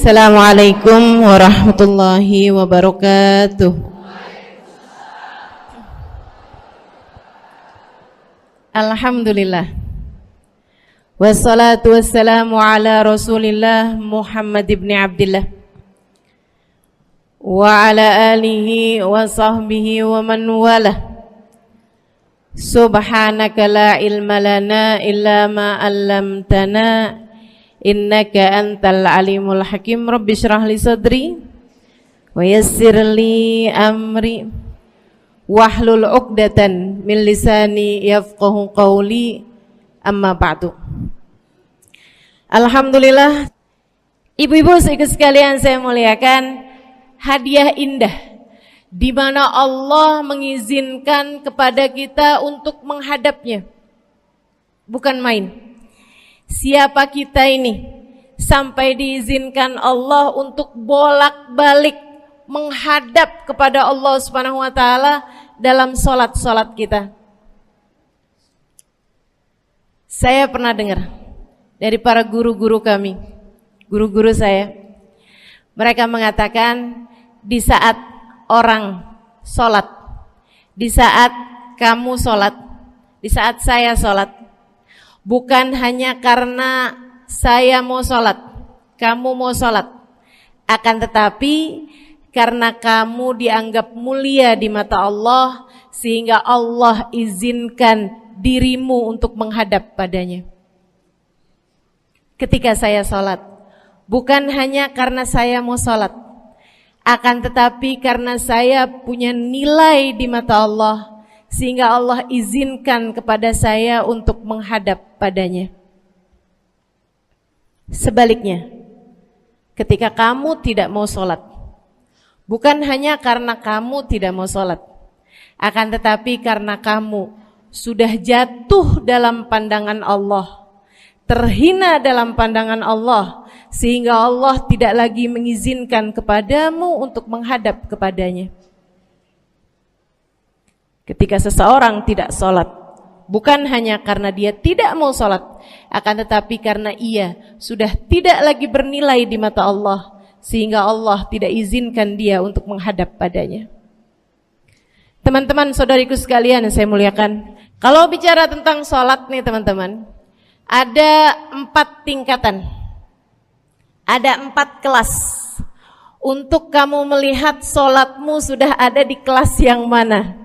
Assalamualaikum warahmatullahi wabarakatuh. Alhamdulillah. Wassalatu wassalamu ala Rasulillah Muhammad ibn Abdillah wa ala alihi wa sahbihi wa man walah. Subhanaka la ilma lana illa ma 'allamtana innaka antal alimul hakim. Rabbi shrah li sadri wa yassir li amri wahlul 'uqdatan min lisani yafqahu qawli. Amma ba'du. Alhamdulillah, ibu-ibu sekalian saya muliakan, hadiah indah di mana Allah mengizinkan kepada kita untuk menghadapnya. Bukan main. Siapa kita ini sampai diizinkan Allah untuk bolak-balik menghadap kepada Allah Subhanahu wa taala dalam salat-salat kita? Saya pernah dengar dari para guru-guru kami, guru-guru saya. Mereka mengatakan di saat orang salat, di saat kamu salat, di saat saya salat, bukan hanya karena saya mau sholat, kamu mau sholat, akan tetapi karena kamu dianggap mulia di mata Allah, sehingga Allah izinkan dirimu untuk menghadap padanya. Ketika saya sholat, bukan hanya karena saya mau sholat, akan tetapi karena saya punya nilai di mata Allah, sehingga Allah izinkan kepada saya untuk menghadap padanya. Sebaliknya, ketika kamu tidak mau sholat, bukan hanya karena kamu tidak mau sholat, akan tetapi karena kamu sudah jatuh dalam pandangan Allah, terhina dalam pandangan Allah, sehingga Allah tidak lagi mengizinkan kepadamu untuk menghadap kepadanya. Ketika seseorang tidak sholat, bukan hanya karena dia tidak mau sholat, akan tetapi karena ia sudah tidak lagi bernilai di mata Allah, sehingga Allah tidak izinkan dia untuk menghadap padanya. Teman-teman, saudariku sekalian yang saya muliakan, kalau bicara tentang sholat nih teman-teman, ada 4 tingkatan, ada 4 kelas. Untuk kamu melihat sholatmu sudah ada di kelas yang mana?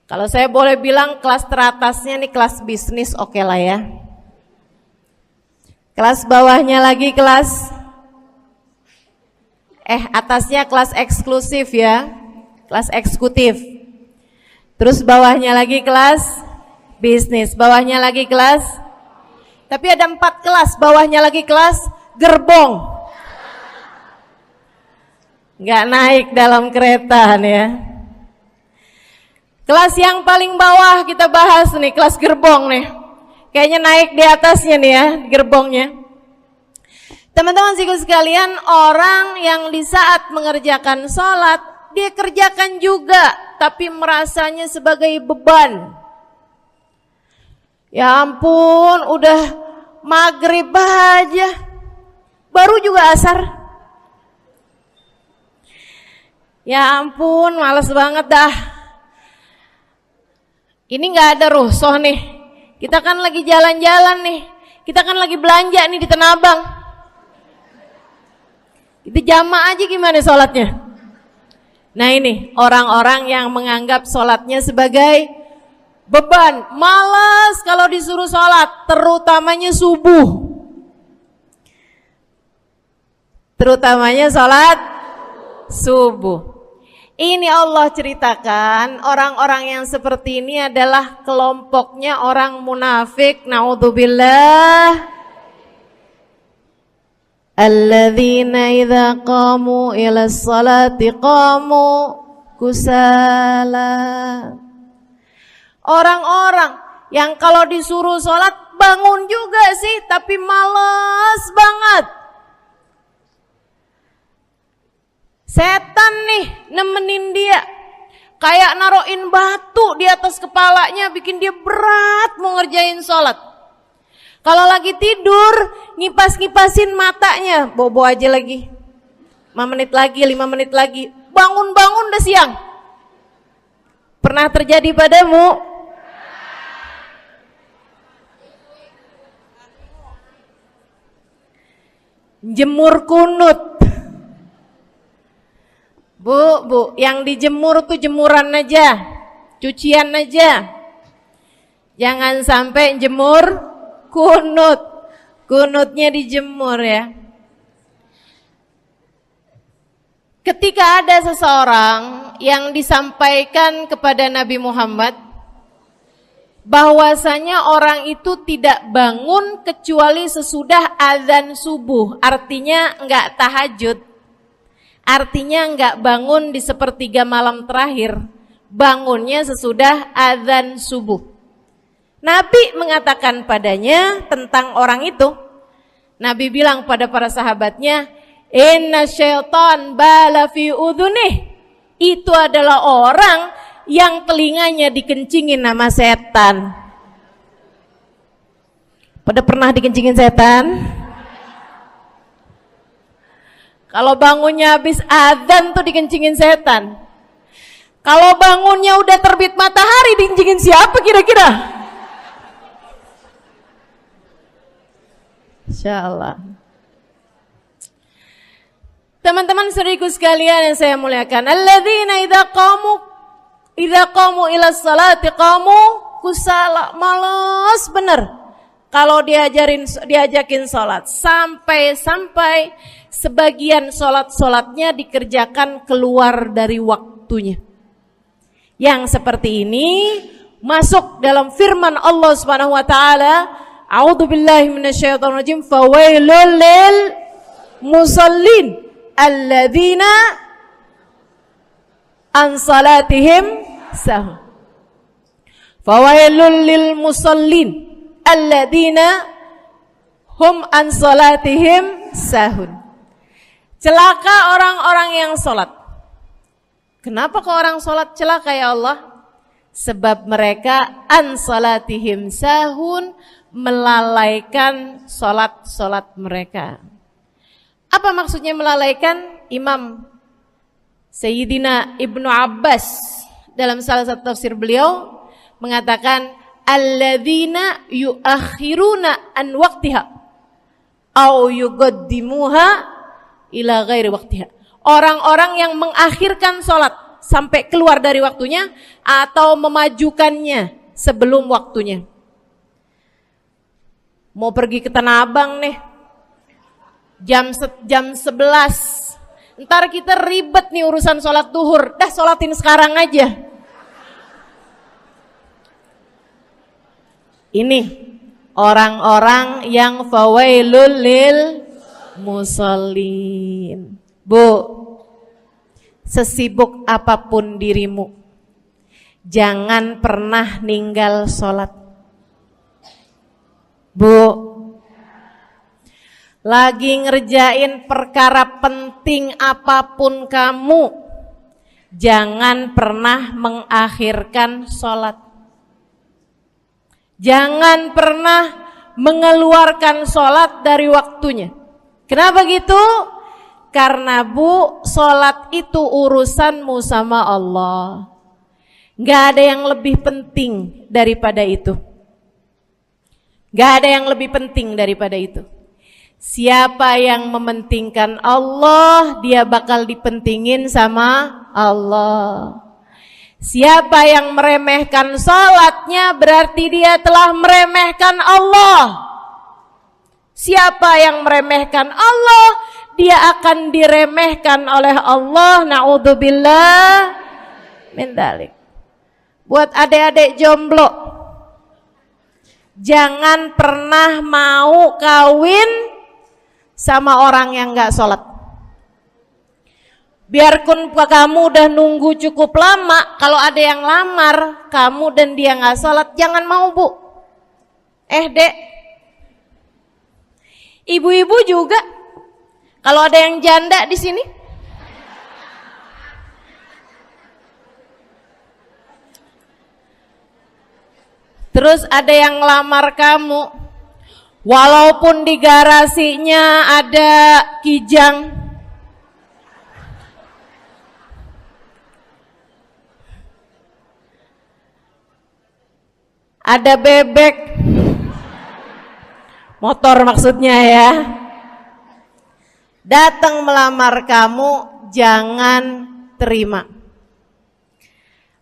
Kalau saya boleh bilang kelas teratasnya nih kelas bisnis, oke lah ya. Kelas bawahnya lagi kelas atasnya kelas eksklusif ya, kelas eksekutif. Terus bawahnya lagi kelas bisnis, bawahnya lagi kelas, tapi ada 4 kelas, bawahnya lagi kelas gerbong. Nggak naik dalam kereta nih ya. Kelas yang paling bawah kita bahas nih, kelas gerbong nih. Kayaknya naik di atasnya nih ya, gerbongnya. Teman-teman sekalian, orang yang di saat mengerjakan sholat, dia kerjakan juga, tapi merasanya sebagai beban. Ya ampun, udah maghrib aja, baru juga asar. Ya ampun, males banget dah. Ini gak ada rusuh nih, kita kan lagi jalan-jalan nih, kita kan lagi belanja nih di Tanah Abang. Itu jamaah aja gimana sholatnya? Nah ini orang-orang yang menganggap sholatnya sebagai beban, malas kalau disuruh sholat, terutamanya subuh. Terutamanya sholat subuh. Ini Allah ceritakan orang-orang yang seperti ini adalah kelompoknya orang munafik, naudzubillah. Alladzina idza qamu ila sholati qamu kusala. Orang-orang yang kalau disuruh sholat bangun juga sih, tapi malas banget. Setan nih nemenin dia, kayak naroin batu di atas kepalanya, bikin dia berat mau ngerjain sholat. Kalau lagi tidur, ngipas-ngipasin matanya, bobo aja lagi. 5 menit lagi, 5 menit lagi. Bangun-bangun udah siang. Pernah terjadi padamu? Jemur kunut. Bu, yang dijemur tuh jemuran aja, cucian aja. Jangan sampai jemur kunut. Kunutnya dijemur ya. Ketika ada seseorang yang disampaikan kepada Nabi Muhammad bahwasanya orang itu tidak bangun kecuali sesudah azan subuh, artinya enggak tahajud, artinya enggak bangun di sepertiga malam terakhir, bangunnya sesudah azan subuh. Nabi mengatakan padanya tentang orang itu, Nabi bilang pada para sahabatnya, inna syaitan bala fi udhunih. Itu adalah orang yang telinganya dikencingin sama setan. Pada pernah dikencingin setan? Kalau bangunnya habis adzan tuh dikencingin setan. Kalau bangunnya udah terbit matahari dikencingin siapa kira-kira? Insyaallah. Teman-teman saudariku sekalian yang saya muliakan, alladzina idza qamu ila salati qamu kusala, malas bener kalau diajakin salat, sampai sebagian salatnya dikerjakan keluar dari waktunya. Yang seperti ini masuk dalam firman Allah Subhanahu wa taala, a'udzubillahi minasyaitonir rajim, fawailul lil musallin alladzina an salatihim sahun. Fawailul lil musallin alladzina hum an salatihim sahun. Celaka orang-orang yang salat. Kenapa kok orang salat celaka ya Allah? Sebab mereka an salatihim sahun, melalaikan salat mereka. Apa maksudnya melalaikan? Imam Sayyidina Ibnu Abbas dalam salah satu tafsir beliau mengatakan alladzina yuakhiruna an waqtiha au yuqaddimuha ila ghairi waqtiha. Orang-orang yang mengakhirkan salat sampai keluar dari waktunya atau memajukannya sebelum waktunya. Mau pergi ke Tanah Abang nih, jam 11. Ntar kita ribet nih urusan sholat duhur. Dah sholatin sekarang aja. Ini orang-orang yang fawailul lil musallin. Bu, sesibuk apapun dirimu, jangan pernah ninggal sholat. Bu, lagi ngerjain perkara penting apapun kamu, jangan pernah mengakhirkan sholat. Jangan pernah mengeluarkan sholat dari waktunya. Kenapa gitu? Karena bu, sholat itu urusanmu sama Allah. Gak ada yang lebih penting daripada itu. Gak ada yang lebih penting daripada itu. Siapa yang mementingkan Allah, dia bakal dipentingin sama Allah. Siapa yang meremehkan salatnya, berarti dia telah meremehkan Allah. Siapa yang meremehkan Allah, dia akan diremehkan oleh Allah. Na'udzubillah min dzalik. Buat adik-adik jomblo, jangan pernah mau kawin sama orang yang gak sholat. Biarpun kamu udah nunggu cukup lama, kalau ada yang lamar kamu dan dia gak sholat, jangan mau bu. Dek, ibu-ibu juga, kalau ada yang janda di sini, terus ada yang lamar kamu, Walaupun di garasinya ada kijang, ada bebek, motor maksudnya ya, datang melamar kamu, jangan terima.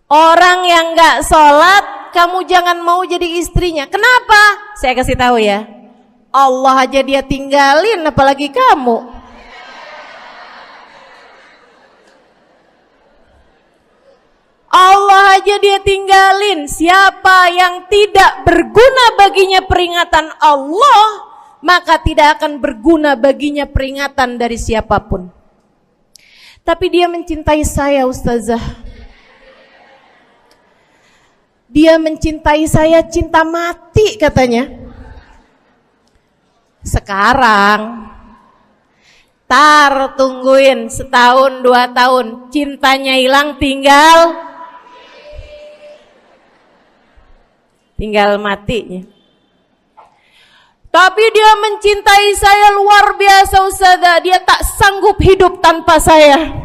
Orang yang gak sholat, kamu jangan mau jadi istrinya. Kenapa? Saya kasih tahu ya, Allah aja dia tinggalin, apalagi kamu. Allah aja dia tinggalin. Siapa yang tidak berguna baginya peringatan Allah, maka tidak akan berguna baginya peringatan dari siapapun. Tapi dia mencintai saya, Ustazah. Dia mencintai saya cinta mati katanya. Sekarang tungguin setahun 2 tahun, cintanya hilang, tinggal matinya. Tapi dia mencintai saya luar biasa, Ustazah. Dia tak sanggup hidup tanpa saya.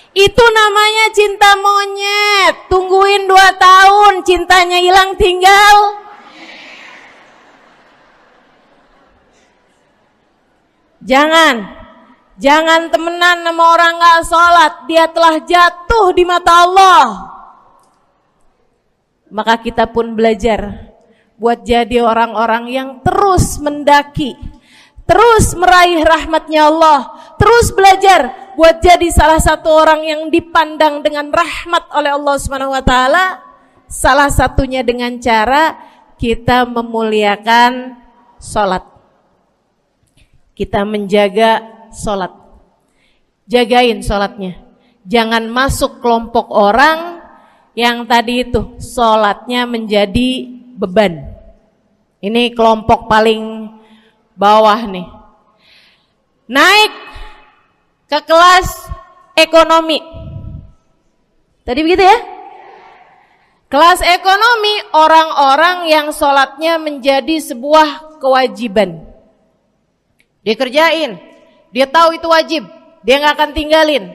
Itu namanya cinta monyet. Tungguin 2 tahun, cintanya hilang, tinggal. Jangan temenan sama orang gak sholat. Dia telah jatuh di mata Allah. Maka kita pun belajar buat jadi orang-orang yang terus mendaki, terus meraih rahmatnya Allah, terus belajar buat jadi salah satu orang yang dipandang dengan rahmat oleh Allah Subhanahu wa taala. Salah satunya dengan cara kita memuliakan sholat, kita menjaga sholat. Jagain sholatnya, jangan masuk kelompok orang yang tadi itu sholatnya menjadi beban. Ini kelompok paling bawah nih. Naik ke kelas ekonomi. Tadi begitu ya? Kelas ekonomi, orang-orang yang sholatnya menjadi sebuah kewajiban. Dia kerjain, dia tahu itu wajib, dia gak akan tinggalin.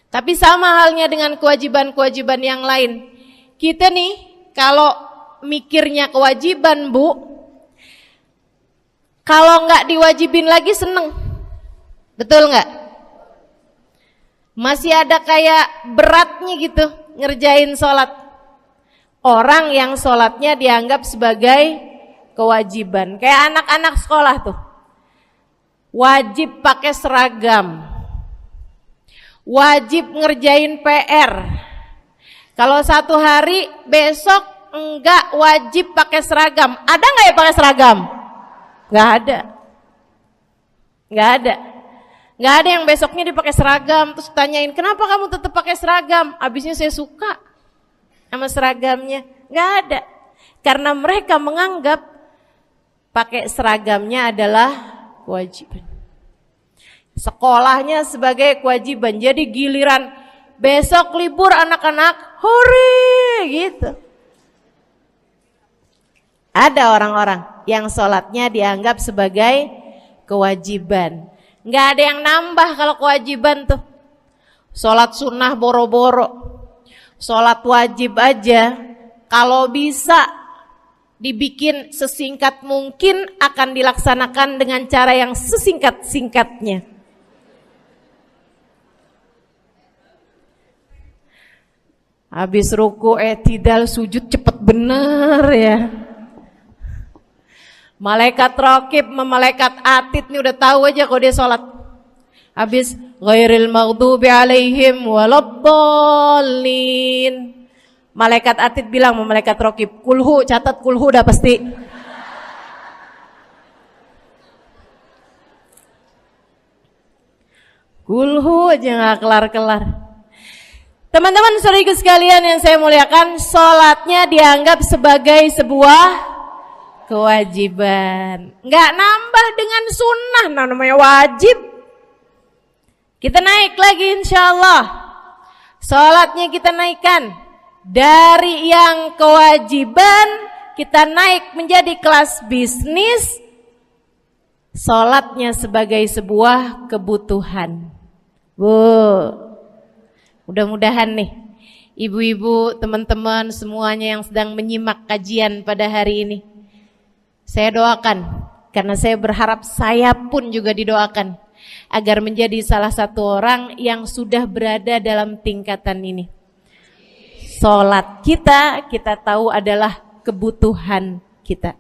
Tapi sama halnya dengan kewajiban-kewajiban yang lain. Kita nih kalau mikirnya kewajiban, Bu, kalau nggak diwajibin lagi seneng. Betul nggak? Masih ada kayak beratnya gitu ngerjain sholat. Orang yang sholatnya dianggap sebagai kewajiban. Kayak anak-anak sekolah tuh, wajib pakai seragam, wajib ngerjain PR. Kalau 1 hari, besok enggak wajib pakai seragam. Ada enggak ya pakai seragam? Enggak ada. Enggak ada. Enggak ada yang besoknya dia pakai seragam terus tanyain, "Kenapa kamu tetap pakai seragam?" Abisnya saya suka sama seragamnya. Enggak ada. Karena mereka menganggap pakai seragamnya adalah kewajiban. Sekolahnya sebagai kewajiban. Jadi giliran besok libur anak-anak, hore gitu. Ada orang-orang yang sholatnya dianggap sebagai kewajiban. Nggak ada yang nambah kalau kewajiban tuh. Sholat sunnah boro-boro. Sholat wajib aja kalau bisa dibikin sesingkat mungkin akan dilaksanakan dengan cara yang sesingkat-singkatnya. Habis ruku i'tidal sujud cepet bener ya. Malaikat raqib sama malaikat atid nih udah tahu aja kalau dia sholat. Habis ghairil maghdubi alaihim waladdallin. Malaikat atid bilang sama malaikat raqib, kulhu, catat kulhu udah pasti. Kulhu aja gak kelar-kelar. Teman-teman saudaraku sekalian yang saya muliakan, sholatnya dianggap sebagai sebuah kewajiban. Nggak nambah dengan sunnah, namanya wajib. Kita naik lagi insya Allah. Sholatnya kita naikkan dari yang kewajiban kita naik menjadi kelas bisnis, sholatnya sebagai sebuah kebutuhan. Mudah-mudahan nih ibu-ibu, teman-teman semuanya yang sedang menyimak kajian pada hari ini, saya doakan, karena saya berharap saya pun juga didoakan, agar menjadi salah satu orang yang sudah berada dalam tingkatan ini. Sholat kita tahu adalah kebutuhan kita.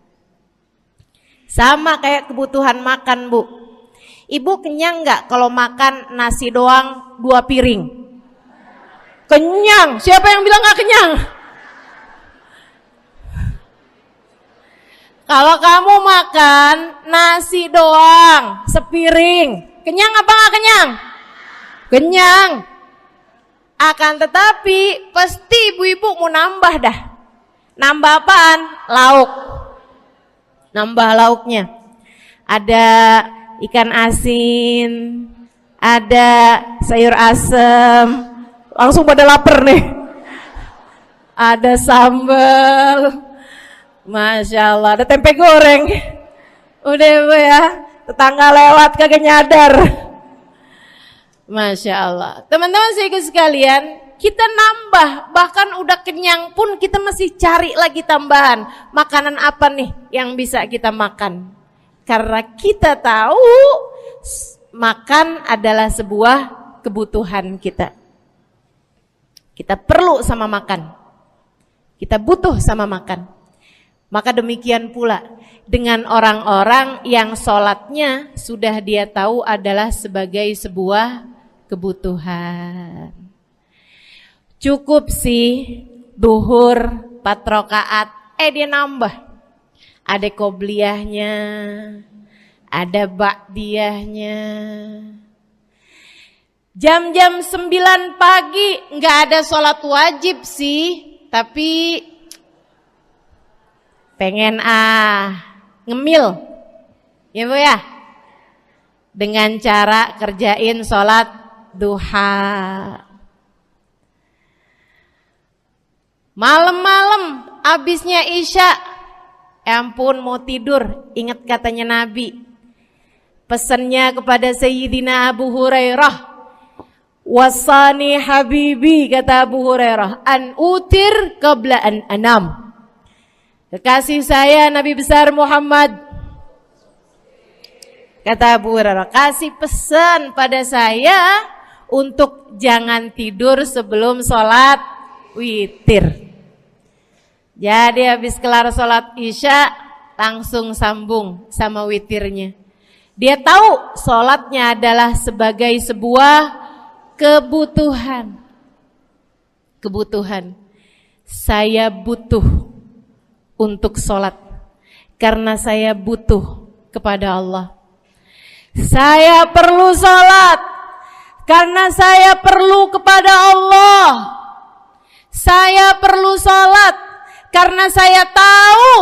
Sama kayak kebutuhan makan, Bu. Ibu kenyang nggak kalau makan nasi doang 2 piring? Kenyang. Siapa yang bilang nggak kenyang? Kalau kamu makan nasi doang sepiring, kenyang apa nggak kenyang? Kenyang. Akan tetapi pasti ibu-ibu mau nambah dah. Nambah apaan? Lauk. Nambah lauknya. Ada ikan asin, ada sayur asem. Langsung pada lapar nih. Ada sambal. Masya Allah, ada tempe goreng. Udah ibu ya, tetangga lewat kagak nyadar. Masya Allah. Teman-teman saudara sekalian, kita nambah, bahkan udah kenyang pun kita masih cari lagi tambahan. Makanan apa nih yang bisa kita makan? Karena kita tahu makan adalah sebuah kebutuhan kita. Kita perlu sama makan. Kita butuh sama makan. Maka demikian pula dengan orang-orang yang sholatnya sudah dia tahu adalah sebagai sebuah kebutuhan. Cukup sih duhur 4 rakaat, dia nambah. Ada qobliyahnya, ada ba'diyahnya. Jam-jam 9 pagi nggak ada sholat wajib sih, tapi pengen ngemil, ya Bu ya, dengan cara kerjain sholat duha. Malam-malam abisnya isya, ampun mau tidur, ingat katanya Nabi, pesannya kepada Sayyidina Abu Hurairah, wasani habibi, kata Abu Hurairah, an utir qabla an anam. Kekasih saya Nabi besar Muhammad, kata Abu Hurairah, kasih pesan pada saya untuk jangan tidur sebelum sholat witir. Jadi habis kelar sholat isya langsung sambung sama witirnya. Dia tahu sholatnya adalah sebagai sebuah kebutuhan. Kebutuhan. Saya butuh untuk sholat karena saya butuh kepada Allah. Saya perlu sholat karena saya perlu kepada Allah. Saya perlu sholat karena saya tahu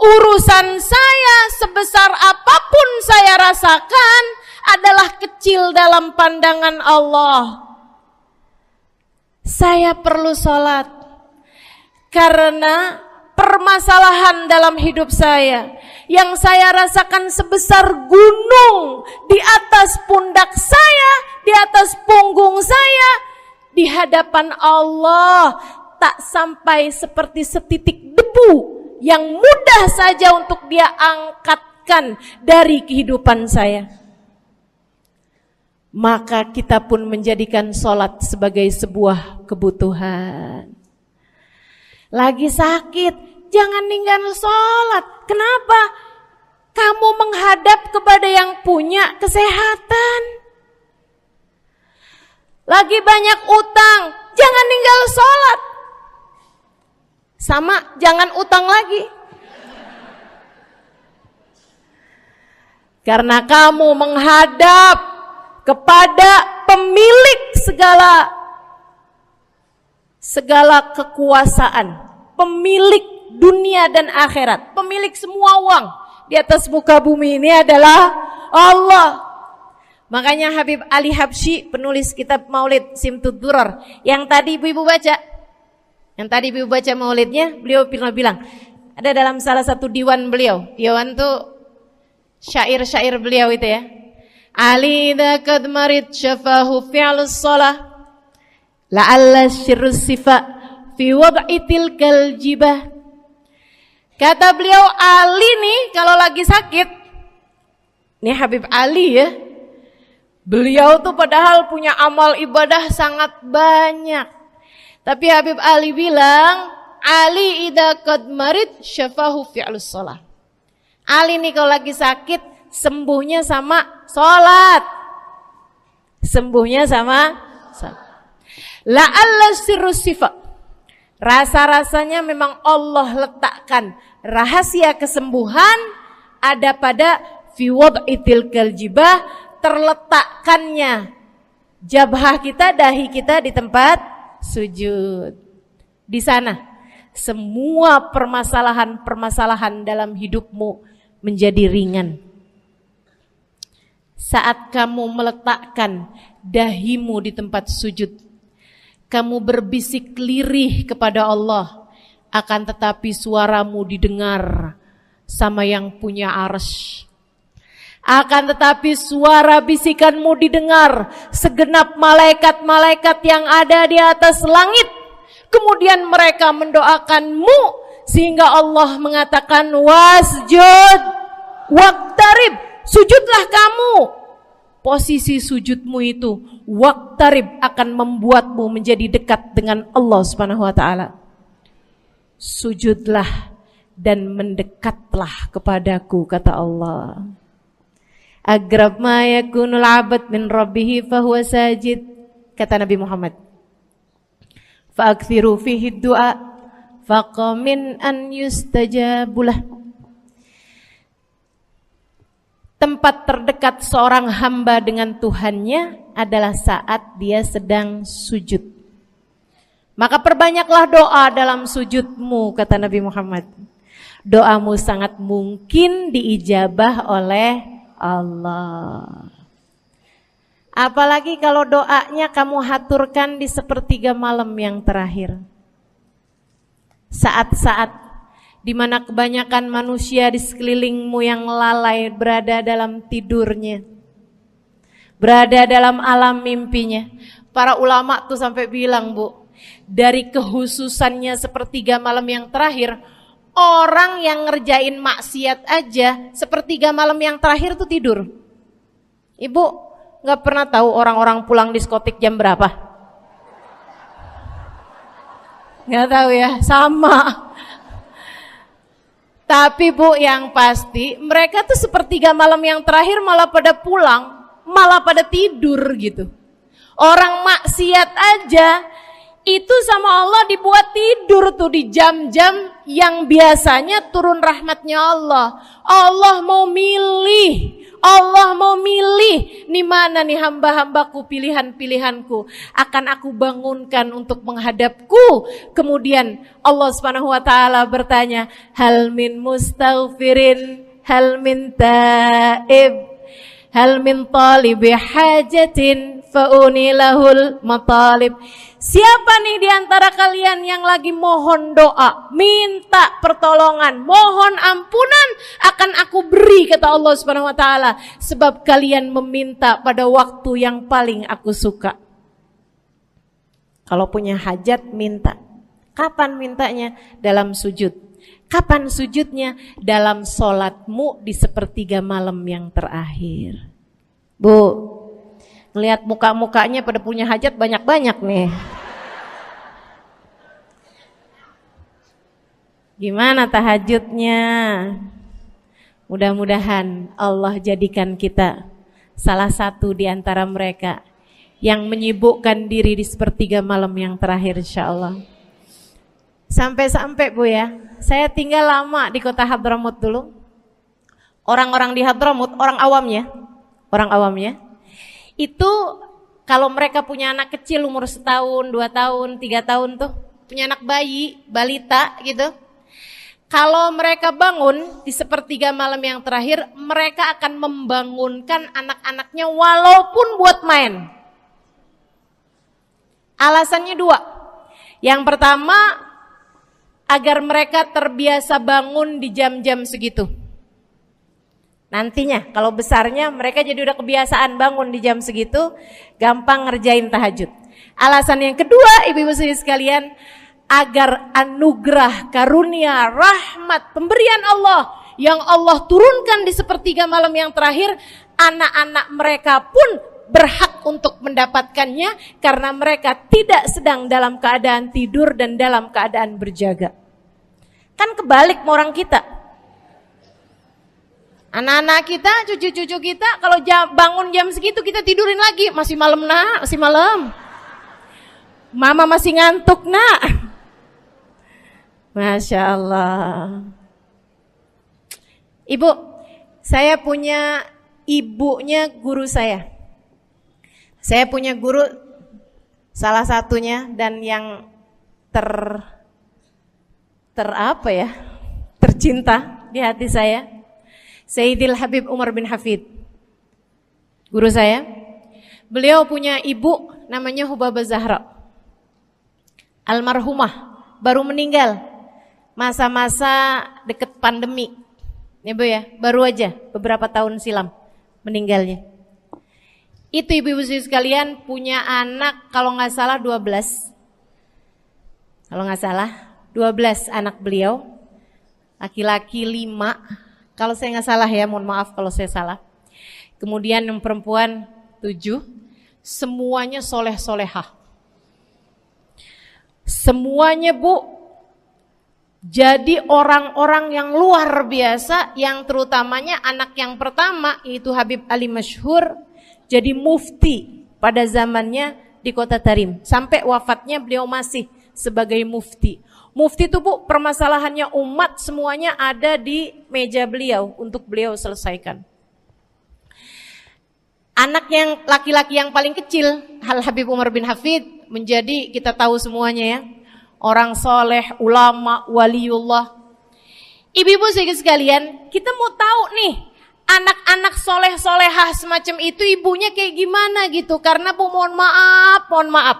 urusan saya sebesar apapun saya rasakan adalah kecil dalam pandangan Allah. Saya perlu sholat karena permasalahan dalam hidup saya yang saya rasakan sebesar gunung di atas pundak saya, di atas punggung saya, di hadapan Allah tak sampai seperti setitik debu yang mudah saja untuk dia angkatkan dari kehidupan saya. Maka kita pun menjadikan sholat sebagai sebuah kebutuhan. Lagi sakit, jangan ninggalin sholat. Kenapa? Kamu menghadap kepada yang punya kesehatan. Lagi banyak utang, jangan ninggal sholat. Sama, jangan utang lagi. Karena kamu menghadap kepada pemilik segala kekuasaan, pemilik dunia dan akhirat, pemilik semua uang di atas muka bumi ini adalah Allah. Makanya Habib Ali Habsyi, penulis kitab Maulid Simtud Durar, yang tadi ibu-ibu baca maulidnya, beliau pernah bilang, Ada dalam salah satu diwan beliau. Diwan tuh syair-syair beliau itu ya. Ali idza qad marid syafahu fi'lus shalah la'alla syirrus sifa fi wad'i tilkal jibah. Kata beliau, Ali nih kalau lagi sakit, nih Habib Ali ya, beliau tuh padahal punya amal ibadah sangat banyak. Tapi Habib Ali bilang, Ali idza qad marid syafahu fi'lus shalah. Ali nih kalau lagi sakit, sembuhnya sama sholat. Sembuhnya sama sholat. La'alla sirrus sifa. Rasa-rasanya memang Allah letakkan rahasia kesembuhan ada pada fi wad'i tilkal jibah, terletakkannya jabhah kita, dahi kita di tempat sujud. Di sana semua permasalahan-permasalahan dalam hidupmu menjadi ringan. Saat kamu meletakkan dahimu di tempat sujud, kamu berbisik lirih kepada Allah, akan tetapi suaramu didengar sama yang punya arsy. Akan tetapi suara bisikanmu didengar segenap malaikat-malaikat yang ada di atas langit. Kemudian mereka mendoakanmu sehingga Allah mengatakan wasjud waqtarib, sujudlah kamu. Posisi sujudmu itu waqtarib akan membuatmu menjadi dekat dengan Allah Subhanahu wa taala. Sujudlah dan mendekatlah kepadaku, kata Allah. Agrab ma yakunul 'abd min rabbih fahuwa sajid, kata Nabi Muhammad. Fa'akthiru fihi du'a faqamin an yustajabulah. Tempat terdekat seorang hamba dengan Tuhannya adalah saat dia sedang sujud. Maka perbanyaklah doa dalam sujudmu, kata Nabi Muhammad. Doamu sangat mungkin diijabah oleh Allah. Apalagi kalau doanya kamu haturkan di sepertiga malam yang terakhir. Saat-saat di mana kebanyakan manusia di sekelilingmu yang lalai berada dalam tidurnya, berada dalam alam mimpinya. Para ulama tuh sampai bilang, Bu, dari kehususannya sepertiga malam yang terakhir, orang yang ngerjain maksiat aja sepertiga malam yang terakhir tuh tidur. Ibu gak pernah tahu orang-orang pulang diskotik jam berapa? Gak tahu ya, sama. Tapi Bu, yang pasti mereka tuh sepertiga malam yang terakhir malah pada pulang, malah pada tidur gitu. Orang maksiat aja itu sama Allah dibuat tidur tuh di jam-jam yang biasanya turun rahmatnya Allah. Allah mau milih nih mana nih hamba-hambaku, pilihan-pilihanku akan aku bangunkan untuk menghadapku. Kemudian Allah Subhanahu wa taala bertanya, hal min mustaghfirin, hal min taib, hal min talibi hajatin faunilahul matalib. Siapa nih di antara kalian yang lagi mohon doa, minta pertolongan, mohon ampunan, akan aku beri, kata Allah Subhanahu wa taala, sebab kalian meminta pada waktu yang paling aku suka. Kalau punya hajat minta. Kapan mintanya? Dalam sujud. Kapan sujudnya? Dalam sholatmu di sepertiga malam yang terakhir. Bu, ngelihat muka-mukanya pada punya hajat banyak-banyak nih. Gimana tahajudnya? Mudah-mudahan Allah jadikan kita salah satu di antara mereka yang menyibukkan diri di sepertiga malam yang terakhir, insyaallah. Sampai-sampai Bu ya, saya tinggal lama di kota Hadramut dulu. Orang-orang di Hadramut, orang awamnya, itu kalau mereka punya anak kecil umur 1 tahun, 2 tahun, 3 tahun tuh, punya anak bayi, balita gitu. Kalau mereka bangun di sepertiga malam yang terakhir, mereka akan membangunkan anak-anaknya walaupun buat main. Alasannya 2. Yang pertama, agar mereka terbiasa bangun di jam-jam segitu. Nantinya kalau besarnya mereka jadi udah kebiasaan bangun di jam segitu, gampang ngerjain tahajud. Alasan yang kedua, ibu-ibu sekalian, agar anugerah, karunia, rahmat, pemberian Allah yang Allah turunkan di sepertiga malam yang terakhir, anak-anak mereka pun berhak untuk mendapatkannya karena mereka tidak sedang dalam keadaan tidur dan dalam keadaan berjaga. Kan kebalik sama orang kita. Anak-anak kita, cucu-cucu kita kalau bangun jam segitu kita tidurin lagi. Masih malam nak, masih malam. Mama masih ngantuk nak. Masya Allah. Ibu, saya punya ibunya guru saya. Saya punya guru salah satunya dan yang tercinta di hati saya, Sayyidil Habib Umar bin Hafid. Guru saya. Beliau punya ibu namanya Hubabah Zahra. Almarhumah, baru meninggal masa-masa deket pandemi. Ya Bu ya, baru aja beberapa tahun silam meninggalnya. Itu ibu-ibu sekalian punya anak kalau nggak salah 12. Kalau nggak salah 12 anak beliau. Laki-laki 5. Kalau saya nggak salah ya, mohon maaf kalau saya salah. Kemudian yang perempuan 7. Semuanya soleh-solehah. Semuanya Bu, jadi orang-orang yang luar biasa, yang terutamanya anak yang pertama yaitu Habib Ali Masyhur jadi mufti pada zamannya di Kota Tarim. Sampai wafatnya beliau masih sebagai mufti. Mufti itu Bu, permasalahannya umat semuanya ada di meja beliau untuk beliau selesaikan. Anak yang laki-laki yang paling kecil, Al Habib Umar bin Hafid, menjadi kita tahu semuanya ya, orang soleh, ulama, waliullah. Ibu-ibu sekalian, kita mau tahu nih, anak-anak soleh-solehah semacam itu ibunya kayak gimana gitu. Karena Bu, mohon maaf.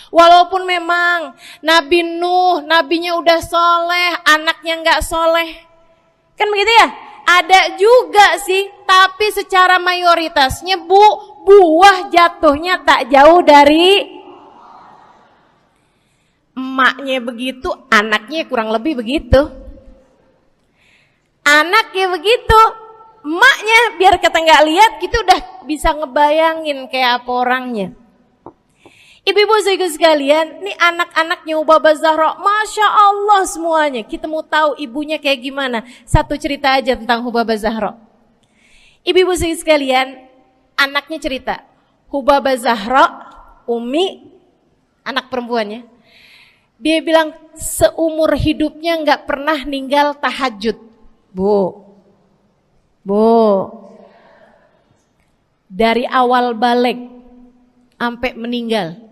Walaupun memang Nabi Nuh, nabinya udah soleh, anaknya gak soleh. Kan begitu ya? Ada juga sih, tapi secara mayoritasnya Bu, buah jatuhnya tak jauh dari emaknya begitu, anaknya kurang lebih begitu. Anaknya begitu, emaknya biar kita nggak lihat, kita udah bisa ngebayangin kayak apa orangnya. Ibu-ibu sekalian, ini anak-anaknya Hubabah Zahra, Masya Allah semuanya. Kita mau tahu ibunya kayak gimana. Satu cerita aja tentang Hubabah Zahra. Ibu-ibu sekalian, anaknya cerita, Hubabah Zahra, Umi, anak perempuannya, dia bilang seumur hidupnya nggak pernah ninggal tahajud. Bu, dari awal balik sampai meninggal,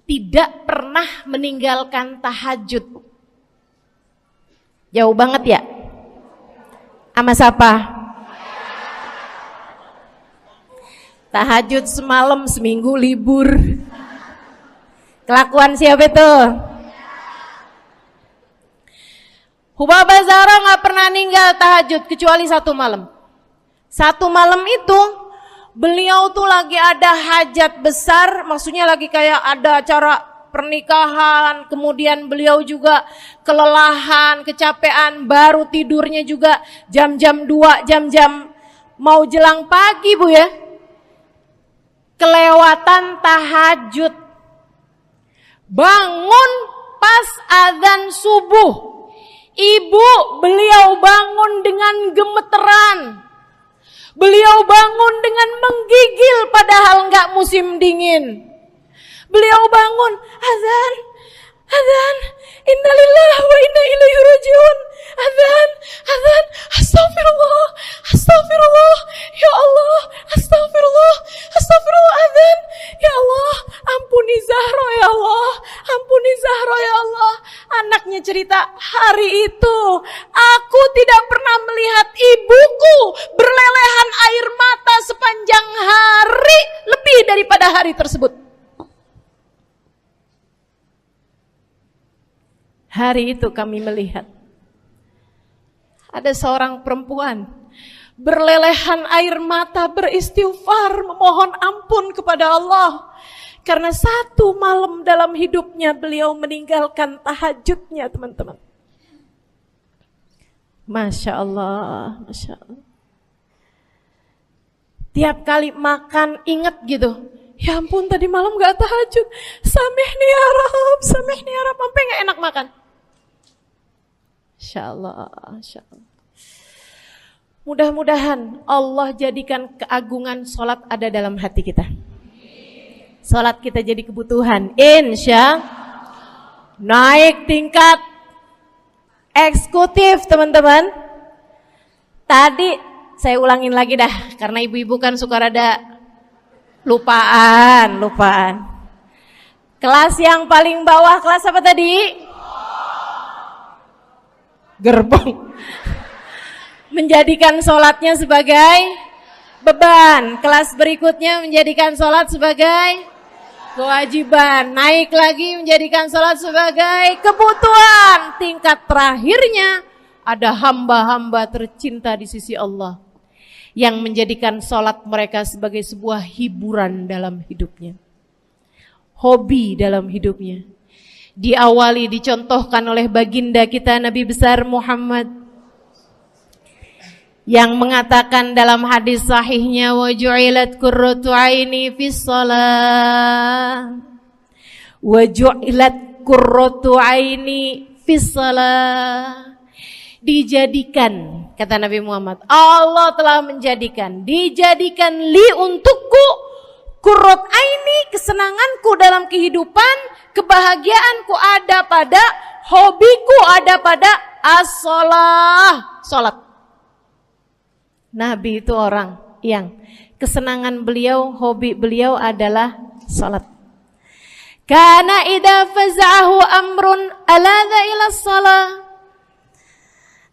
tidak pernah meninggalkan tahajud. Jauh banget ya? Sama siapa? Tahajud semalam, seminggu libur. Kelakuan siapa itu? Hubabah Zahra gak pernah ninggal tahajud kecuali satu malam. Satu malam itu beliau tuh lagi ada hajat besar, maksudnya lagi kayak ada acara pernikahan, kemudian beliau juga kelelahan, kecapean, baru tidurnya juga jam-jam 2, jam-jam mau jelang pagi Bu ya. Kelewatan tahajud. Bangun pas azan subuh. Ibu, beliau bangun dengan gemeteran. Beliau bangun dengan menggigil padahal enggak musim dingin. Beliau bangun, azan, innalillah wa inna ilaihi rajiun. Azan, astagfirullah, ya Allah, astagfirullah, azan, ya Allah, ampuni Zahra ya Allah, ampuni Zahra ya Allah. Anaknya cerita, hari itu aku tidak pernah melihat ibuku berlelehan air mata sepanjang hari lebih daripada hari tersebut. Hari itu kami melihat ada seorang perempuan berlelehan air mata beristighfar memohon ampun kepada Allah karena satu malam dalam hidupnya beliau meninggalkan tahajudnya, teman-teman. Masya Allah, Masya Allah. Tiap kali makan ingat gitu, ya ampun tadi malam gak tahajud, samihni ya Rab, samihni ya Rab, sampai gak enak makan. Insya Allah, insya Allah. Mudah-mudahan Allah jadikan keagungan sholat ada dalam hati kita. Sholat kita jadi kebutuhan. Insya naik tingkat eksekutif, teman-teman. Tadi saya ulangin lagi dah, karena ibu-ibu kan suka rada lupaan. Kelas yang paling bawah, kelas apa tadi? Gerbong. Menjadikan sholatnya sebagai beban. Kelas berikutnya menjadikan sholat sebagai kewajiban. Naik lagi menjadikan sholat sebagai kebutuhan. Tingkat terakhirnya ada hamba-hamba tercinta di sisi Allah yang menjadikan sholat mereka sebagai sebuah hiburan dalam hidupnya, hobi dalam hidupnya. Diawali, dicontohkan oleh baginda kita Nabi besar Muhammad yang mengatakan dalam hadis sahihnya, wa ju'ilat qurratu aini fis shalah, wa ju'ilat qurratu aini fis shalah. Dijadikan, kata Nabi Muhammad, Allah telah menjadikan, dijadikan li untukku qurrat aini, kesenanganku dalam kehidupan, kebahagiaanku ada pada, hobiku ada pada as-shalah, salat. Nabi itu orang yang kesenangan beliau, hobi beliau adalah salat. Kana idza faza'ahu amrun aladha ila shalah.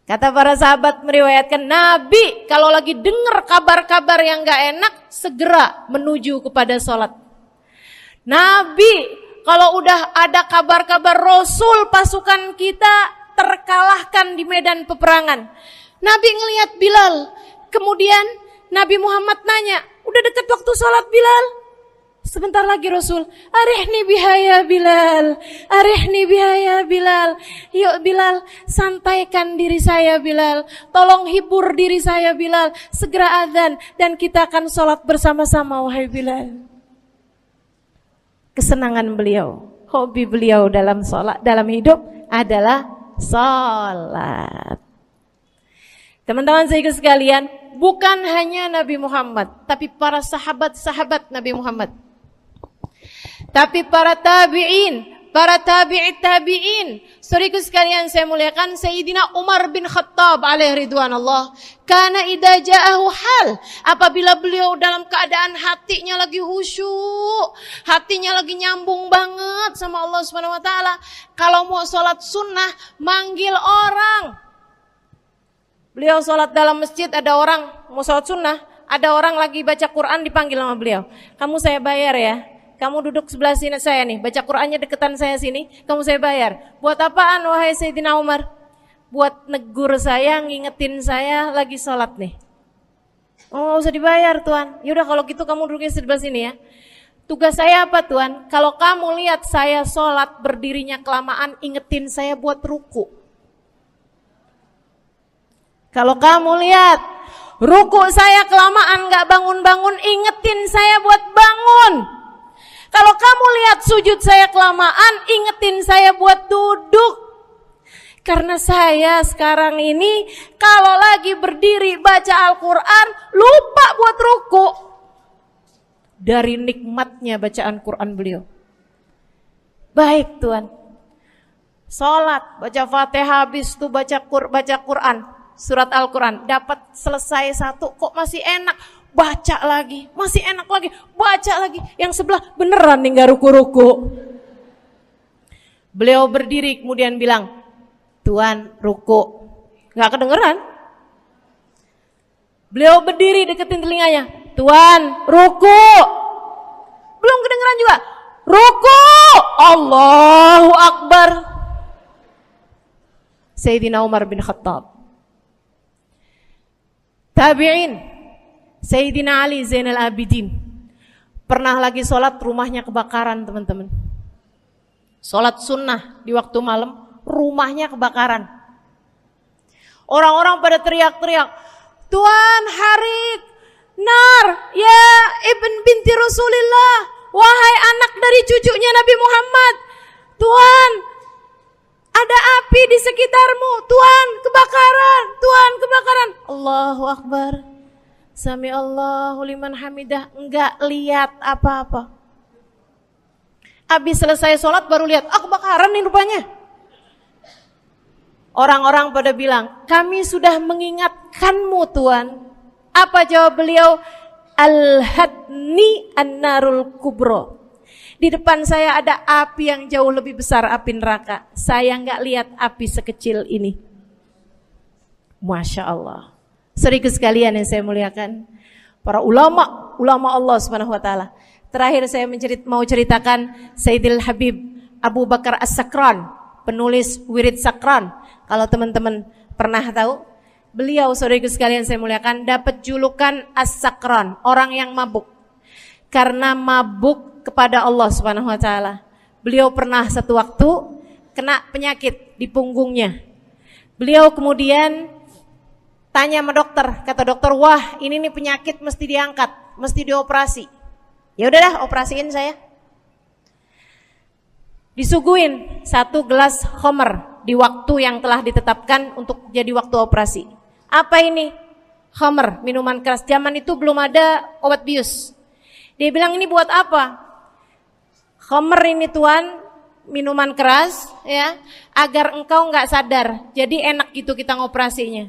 Kata para sahabat meriwayatkan, Nabi kalau lagi dengar kabar-kabar yang gak enak, segera menuju kepada sholat. Nabi kalau udah ada kabar-kabar Rasul pasukan kita terkalahkan di medan peperangan, Nabi ngelihat Bilal. Kemudian Nabi Muhammad nanya, udah dekat waktu sholat Bilal? Sebentar lagi Rasul, arihni bihaya Bilal, arihni bihaya Bilal. Yuk Bilal, santaikan diri saya Bilal, tolong hibur diri saya Bilal. Segera azan dan kita akan sholat bersama-sama wahai Bilal. Kesenangan beliau, hobi beliau dalam sholat, dalam hidup adalah sholat. Teman-teman saya sekalian, bukan hanya Nabi Muhammad, tapi para sahabat-sahabat Nabi Muhammad, tapi para tabi'in, para tabi'it tabi'in. Saudaraku sekalian saya muliakan, Sayyidina Umar bin Khattab alaihi ridwanullah, kana idza ja'ahu hal, apabila beliau dalam keadaan hatinya lagi khusyuk, hatinya lagi nyambung banget sama Allah Subhanahu wa taala, kalau mau salat sunnah manggil orang. Beliau sholat dalam masjid, ada orang mau sholat sunnah, ada orang lagi baca Quran dipanggil sama beliau. Kamu saya bayar ya, kamu duduk sebelah sini saya nih, baca Qurannya deketan saya sini, kamu saya bayar. Buat apaan wahai Sayyidina Umar? Buat negur saya, ngingetin saya lagi sholat nih. Oh gak usah dibayar Tuan. Yaudah kalau gitu kamu duduknya sebelah sini ya. Tugas saya apa Tuan? Kalau kamu lihat saya sholat berdirinya kelamaan, ingetin saya buat ruku. Kalau kamu lihat ruku saya kelamaan gak bangun-bangun, ingetin saya buat bangun. Kalau kamu lihat sujud saya kelamaan, ingetin saya buat duduk. Karena saya sekarang ini kalau lagi berdiri baca Al-Quran, lupa buat ruku. Dari nikmatnya bacaan Quran beliau. Baik Tuhan, sholat, baca Fatihah, habis itu baca Quran. Surat Al-Quran, dapat selesai satu, kok masih enak, baca lagi, masih enak lagi, baca lagi. Yang sebelah beneran nih gak ruku-ruku. Beliau berdiri kemudian bilang, Tuan ruku, gak kedengeran. Beliau berdiri deketin telinganya, Tuan ruku, belum kedengeran juga. Ruku, Allahu Akbar. Sayyidina Umar bin Khattab. Tabi'in, Sayyidina Ali Zainal Abidin. Pernah lagi sholat, rumahnya kebakaran, teman-teman. Sholat sunnah di waktu malam, rumahnya kebakaran. Orang-orang pada teriak-teriak, Tuhan harik, nar, ya ibn binti Rasulillah, wahai anak dari cucunya Nabi Muhammad. Tuhan, ada api di sekitarmu. Tuhan, kebakaran. Tuhan, kebakaran. Allahu Akbar. Sami Allahu liman hamidah. Enggak lihat apa-apa. Habis selesai sholat baru lihat, kebakaran nih rupanya. Orang-orang pada bilang, kami sudah mengingatkanmu Tuhan. Apa jawab beliau? Al-hadni an-narul kubro. Di depan saya ada api yang jauh lebih besar, api neraka. Saya nggak lihat api sekecil ini. Masya Allah. Saudaraku sekalian yang saya muliakan, para ulama Allah Subhanahu Wa Taala. Terakhir saya mau ceritakan Sayyidil Habib Abu Bakar As-Sakran, penulis Wirid Sakran. Kalau teman-teman pernah tahu, beliau saudaraku sekalian saya muliakan dapat julukan As-Sakran, orang yang mabuk. Karena mabuk kepada Allah Subhanahu Wa Taala. Beliau pernah satu waktu kena penyakit di punggungnya. Beliau kemudian tanya sama dokter, kata dokter, wah ini nih penyakit mesti diangkat, mesti dioperasi. Ya udahlah, operasiin saya. Disuguhin 1 gelas khamr di waktu yang telah ditetapkan untuk jadi waktu operasi. Apa ini? Khamr, minuman keras. Zaman itu belum ada obat bius. Dia bilang, ini buat apa? Khamr ini Tuhan, minuman keras ya, agar engkau enggak sadar. Jadi enak gitu kita ngoperasinya.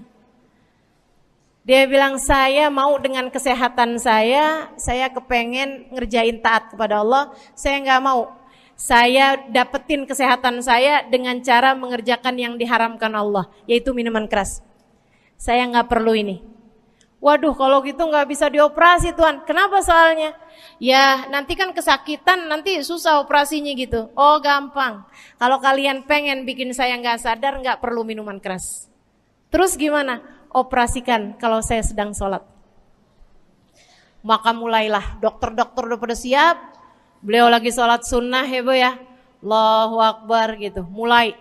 Dia bilang, saya mau dengan kesehatan saya kepengen ngerjain taat kepada Allah, saya enggak mau. Saya dapetin kesehatan saya dengan cara mengerjakan yang diharamkan Allah, yaitu minuman keras. Saya enggak perlu ini. Waduh, kalau gitu enggak bisa dioperasi Tuhan. Kenapa soalnya? Ya nanti kan kesakitan, nanti susah operasinya gitu. Oh gampang. Kalau kalian pengen bikin saya enggak sadar, enggak perlu minuman keras. Terus gimana? Operasikan kalau saya sedang sholat. Maka mulailah, dokter-dokter udah pada siap. Beliau lagi sholat sunnah ya Bu ya. Allahu Akbar gitu. Mulai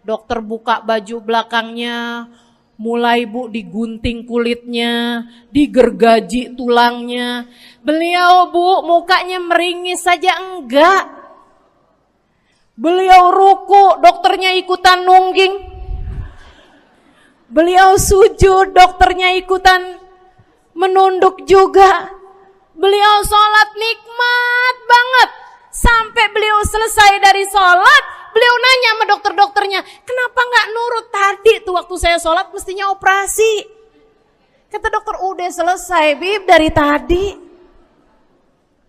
dokter buka baju belakangnya, mulai Bu digunting kulitnya, digergaji tulangnya. Beliau Bu mukanya meringis saja enggak. Beliau ruku, dokternya ikutan nungging. Beliau sujud, dokternya ikutan menunduk juga. Beliau sholat nikmat banget. Sampai beliau selesai dari sholat, beliau nanya sama dokter-dokternya, kenapa gak nurut tadi tuh waktu saya sholat mestinya operasi. Kata dokter, udah selesai Bib dari tadi.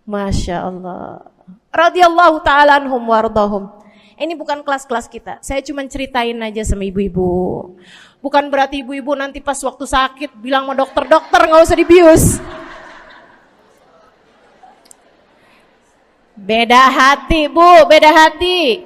Masya Allah. Radiyallahu ta'ala anhum wardahum. Ini bukan kelas-kelas kita, saya cuma ceritain aja sama ibu-ibu. Bukan berarti ibu-ibu nanti pas waktu sakit bilang sama dokter-dokter gak usah dibius. Beda hati Bu, beda hati.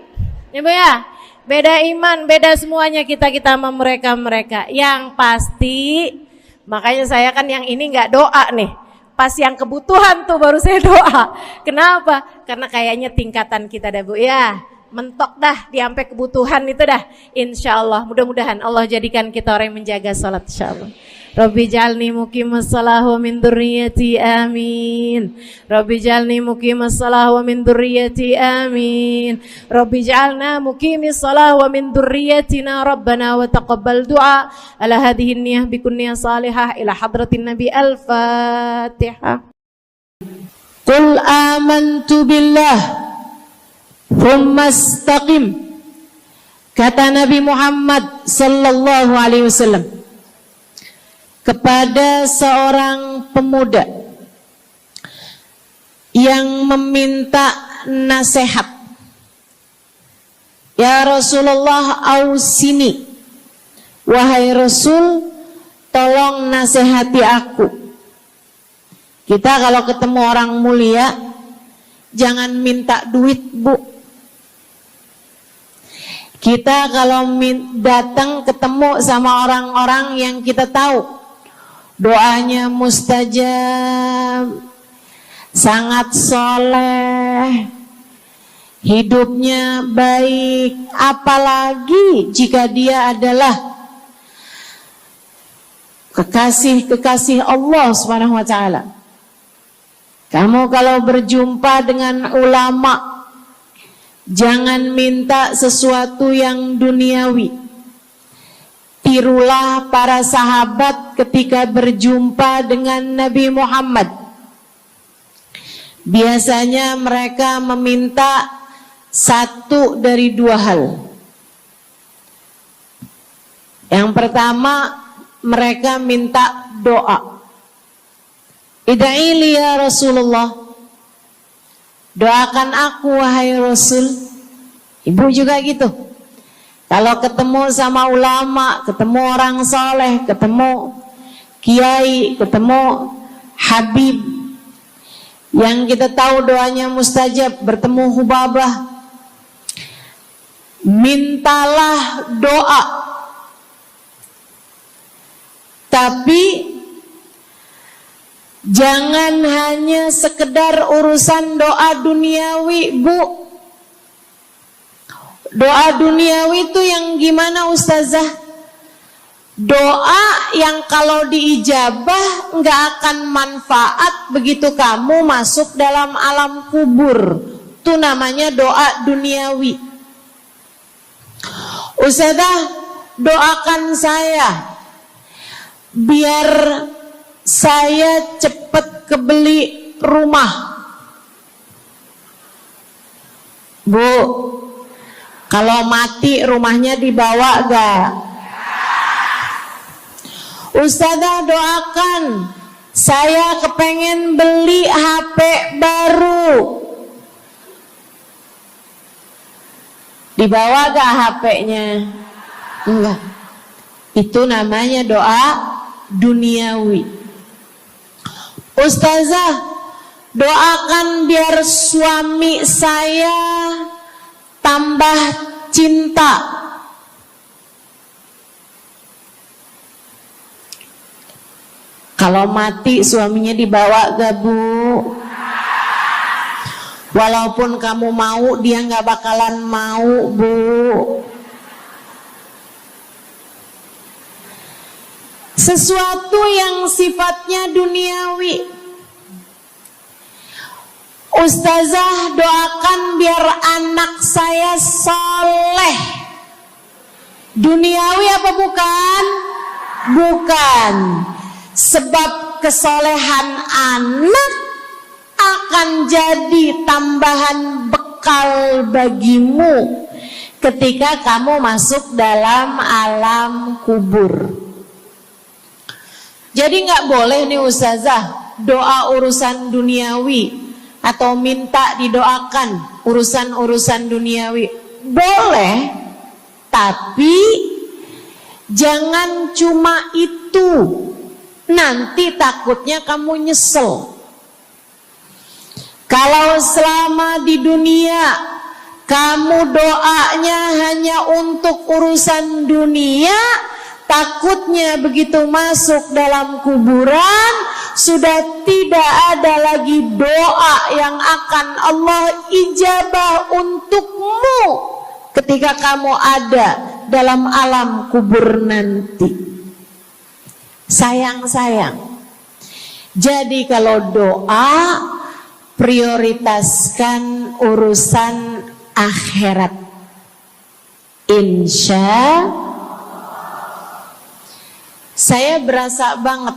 Ibu ya, beda iman, beda semuanya kita sama mereka. Yang pasti, makanya saya kan yang ini nggak doa nih. Pas yang kebutuhan tuh baru saya doa. Kenapa? Karena kayaknya tingkatan kita dah Bu ya. Mentok dah, sampai kebutuhan itu dah. Insya Allah, mudah-mudahan Allah jadikan kita orang yang menjaga sholat insya Allah. Rabbi jalni muqimas salah wa min dzurriyyati amin. Rabbi jalni muqimas salah wa min dzurriyyati amin. Rabbi jalna muqimis salah wa min dzurriyyatina rabbana wa taqabbal du'a. Ala hadhihi niyyah bi kunniyah salihah ila hadratin nabi al-Fatihah. Qul amantu billah thumma istaqim. Kata Nabi Muhammad sallallahu alaihi wasallam kepada seorang pemuda yang meminta nasihat, ya Rasulullah ausini, wahai Rasul tolong nasihati aku. Kita kalau ketemu orang mulia jangan minta duit Bu, Kita kalau datang ketemu sama orang-orang yang kita tahu doanya mustajab, sangat soleh, hidupnya baik, apalagi jika dia adalah kekasih-kekasih Allah Subhanahu wa taala. Kamu kalau berjumpa dengan ulama, jangan minta sesuatu yang duniawi. Tirulah para sahabat ketika berjumpa dengan Nabi Muhammad. Biasanya mereka meminta satu dari dua hal. Yang pertama, mereka minta doa. Ida'ili ya Rasulullah, doakan aku wahai Rasul. Ibu juga gitu. Kalau ketemu sama ulama, ketemu orang soleh, ketemu kiai, ketemu habib yang kita tahu doanya mustajab, bertemu Hubabah, mintalah doa. Tapi jangan hanya sekedar urusan doa duniawi, Bu. Doa duniawi itu yang gimana Ustazah? Doa yang kalau diijabah nggak akan manfaat begitu kamu masuk dalam alam kubur. Itu namanya doa duniawi. Ustazah, doakan saya biar saya cepat kebeli rumah. Bu, kalau mati rumahnya dibawa gak? Ustazah, doakan saya kepengen beli HP baru. Dibawa gak HP-nya? Enggak. Itu namanya doa duniawi. Ustazah, doakan biar suami saya tambah cinta. Kalau mati suaminya dibawa gak, Bu? Walaupun kamu mau, dia gak bakalan mau, Bu. Sesuatu yang sifatnya duniawi. Ustazah, doakan biar anak saya soleh. Duniawi apa bukan? Bukan. Sebab kesolehan anak akan jadi tambahan bekal bagimu ketika kamu masuk dalam alam kubur. Jadi nggak boleh nih Ustazah doa urusan duniawi atau minta didoakan urusan-urusan duniawi. Boleh, tapi jangan cuma itu. Nanti takutnya kamu nyesel. Kalau selama di dunia kamu doanya hanya untuk urusan dunia, takutnya begitu masuk dalam kuburan sudah tidak ada lagi doa yang akan Allah ijabah untukmu ketika kamu ada dalam alam kubur nanti. Sayang-sayang. Jadi kalau doa, prioritaskan urusan akhirat. Insya saya berasa banget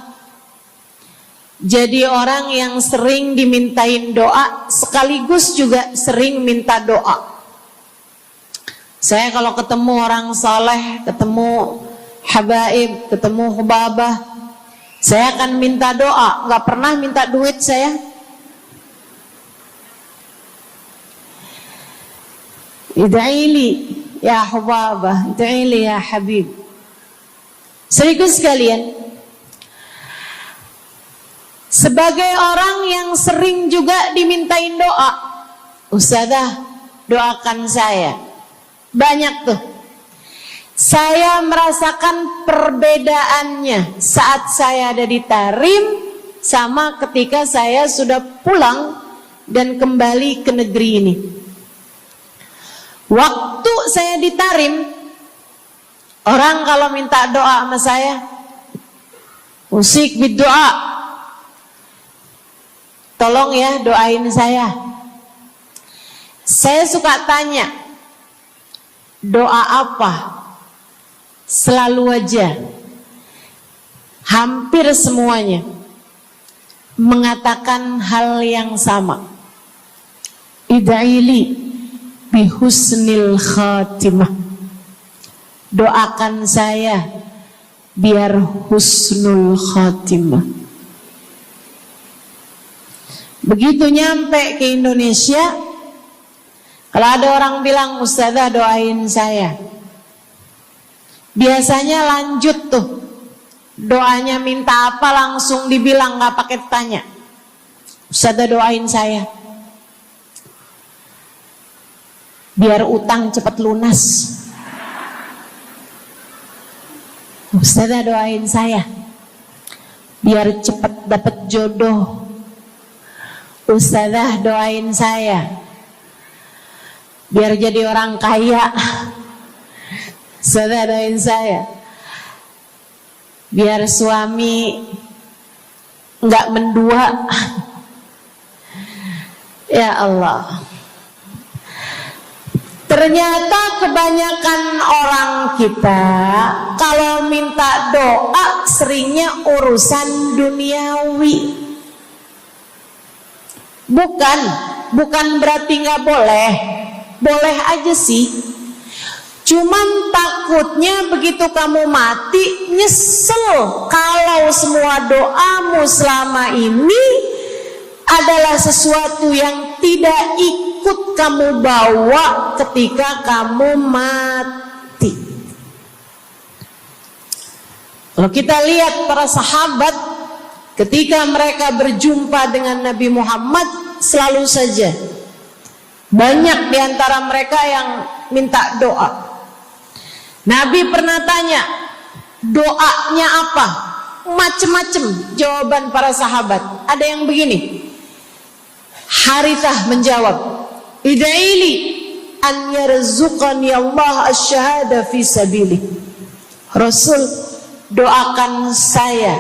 jadi orang yang sering dimintain doa sekaligus juga sering minta doa. Saya kalau ketemu orang soleh, ketemu habaib, ketemu hubabah, saya akan minta doa, nggak pernah minta duit saya. Ida'ili ya hubabah, ida'ili ya habib. Serius sekalian, sebagai orang yang sering juga dimintain doa, Ustazah doakan saya. Banyak tuh Saya merasakan perbedaannya saat saya ada di Tarim sama ketika saya sudah pulang dan kembali ke negeri ini. Waktu saya di Tarim, orang kalau minta doa sama saya, usik berdoa, tolong ya doain saya. Saya suka tanya, doa apa? Selalu aja, hampir semuanya mengatakan hal yang sama. Ida'ili bihusnil khatimah. Doakan saya biar husnul khatimah. Begitu nyampe ke Indonesia, kalau ada orang bilang, Ustazah doain saya, biasanya lanjut tuh, doanya minta apa langsung dibilang, gak pakai tanya. Ustazah doain saya biar utang cepat lunas. Ustazah doain saya biar cepat dapat jodoh. Ustazah doain saya biar jadi orang kaya. Ustazah doain saya biar suami nggak mendua. Ya Allah, ternyata kebanyakan orang kita kalau minta doa seringnya urusan duniawi. Bukan berarti nggak boleh, boleh aja sih. Cuman takutnya begitu kamu mati nyesel kalau semua doamu selama ini adalah sesuatu yang tidak ikut kamu bawa ketika kamu mati. Kalau kita lihat para sahabat ketika mereka berjumpa dengan Nabi Muhammad, selalu saja banyak diantara mereka yang minta doa. Nabi pernah tanya, doanya apa? Macem-macem jawaban para sahabat. Ada yang begini, Harithah menjawab, Ida'ili an yarzuqani Allah asyhada fi sabilih. Rasul, doakan saya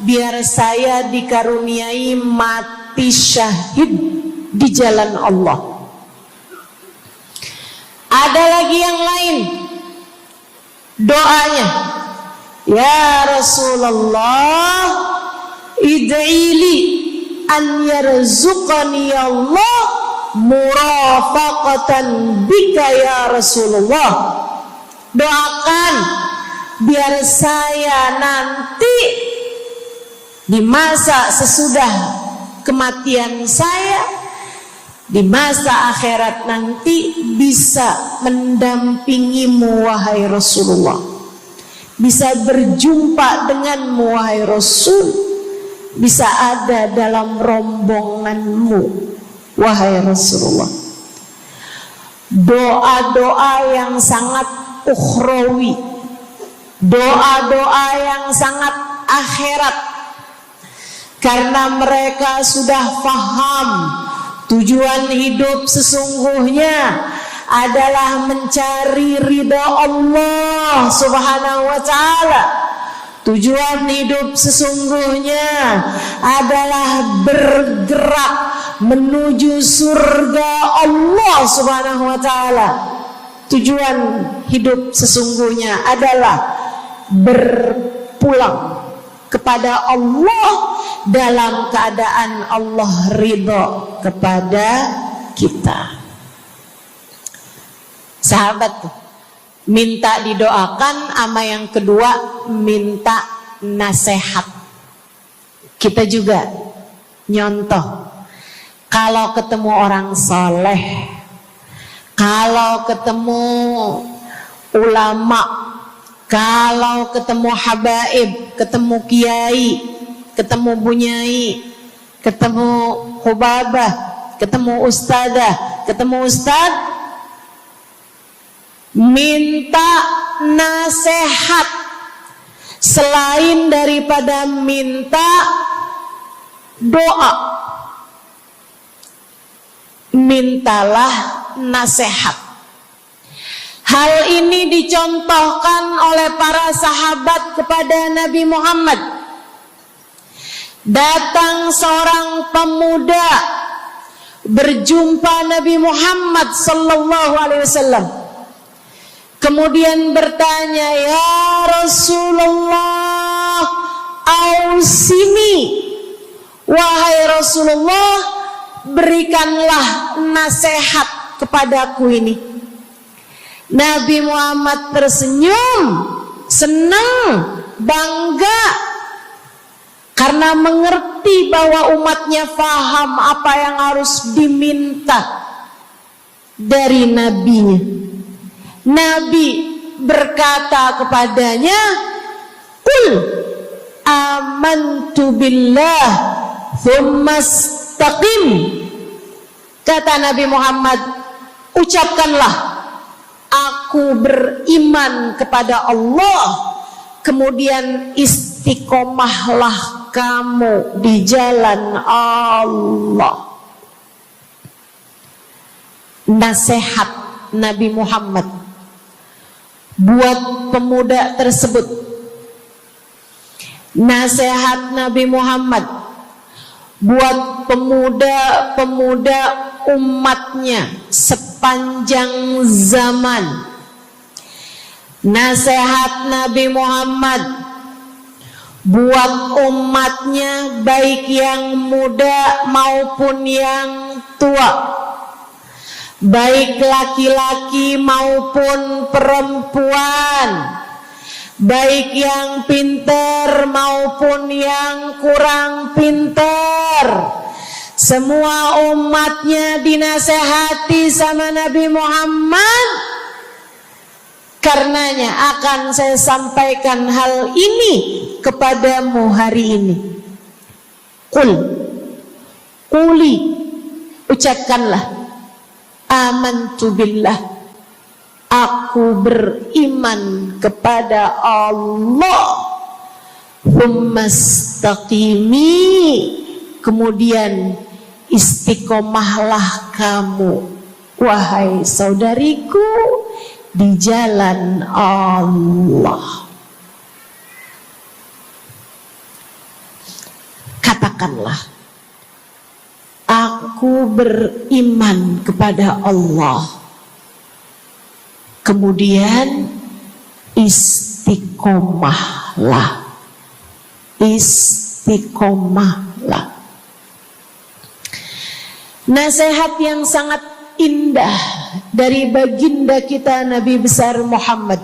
biar saya dikaruniai mati syahid di jalan Allah. Ada lagi yang lain doanya, ya Rasulullah, id'ili an yarzuqani Allah murafaqatan bika ya Rasulullah. Doakan biar saya nanti di masa sesudah kematian saya, di masa akhirat nanti bisa mendampingimu wahai Rasulullah, bisa berjumpa denganmu wahai Rasul, bisa ada dalam rombonganmu wahai Rasulullah. Doa-doa yang sangat ukhrawi, doa-doa yang sangat akhirat, karena mereka sudah faham tujuan hidup sesungguhnya adalah mencari ridha Allah Subhanahu wa ta'ala. Tujuan hidup sesungguhnya adalah bergerak menuju surga Allah Subhanahu wa ta'ala. Tujuan hidup sesungguhnya adalah berpulang kepada Allah dalam keadaan Allah ridha kepada kita. Sahabat tuh minta didoakan, sama yang kedua minta nasihat. Kita juga nyontoh, kalau ketemu orang soleh, kalau ketemu ulama, kalau ketemu habaib, ketemu kiai, ketemu bunyai, ketemu hubabah, ketemu ustadzah, ketemu ustadz, minta nasihat selain daripada minta doa. Mintalah nasihat. Hal ini dicontohkan oleh para sahabat kepada Nabi Muhammad. Datang seorang pemuda berjumpa Nabi Muhammad sallallahu alaihi wasallam. Kemudian bertanya, "Ya Rasulullah, ausini." Wahai Rasulullah, berikanlah nasihat kepadaku ini. Nabi Muhammad tersenyum, senang, bangga, karena mengerti bahwa umatnya faham apa yang harus diminta dari nabinya. Nabi berkata kepadanya, "Qul amantu billah tsumma istaqim." Kata Nabi Muhammad, ucapkanlah, aku beriman kepada Allah, kemudian istiqomahlah kamu di jalan Allah. Nasihat Nabi Muhammad buat pemuda tersebut. Nasihat Nabi Muhammad buat pemuda-pemuda umatnya sepanjang zaman. Nasihat Nabi Muhammad buat umatnya, baik yang muda maupun yang tua, baik laki-laki maupun perempuan, baik yang pintar maupun yang kurang pintar. Semua umatnya dinasehati sama Nabi Muhammad. Karenanya akan saya sampaikan hal ini kepadamu hari ini. Quli, ucapkanlah, amantu billah, aku beriman kepada Allah. Tsumma istaqimi, kemudian istiqomahlah kamu, wahai saudariku, di jalan Allah. Katakanlah, aku beriman kepada Allah, kemudian istiqomahlah. Istiqomahlah. Nasihat yang sangat indah dari baginda kita Nabi besar Muhammad,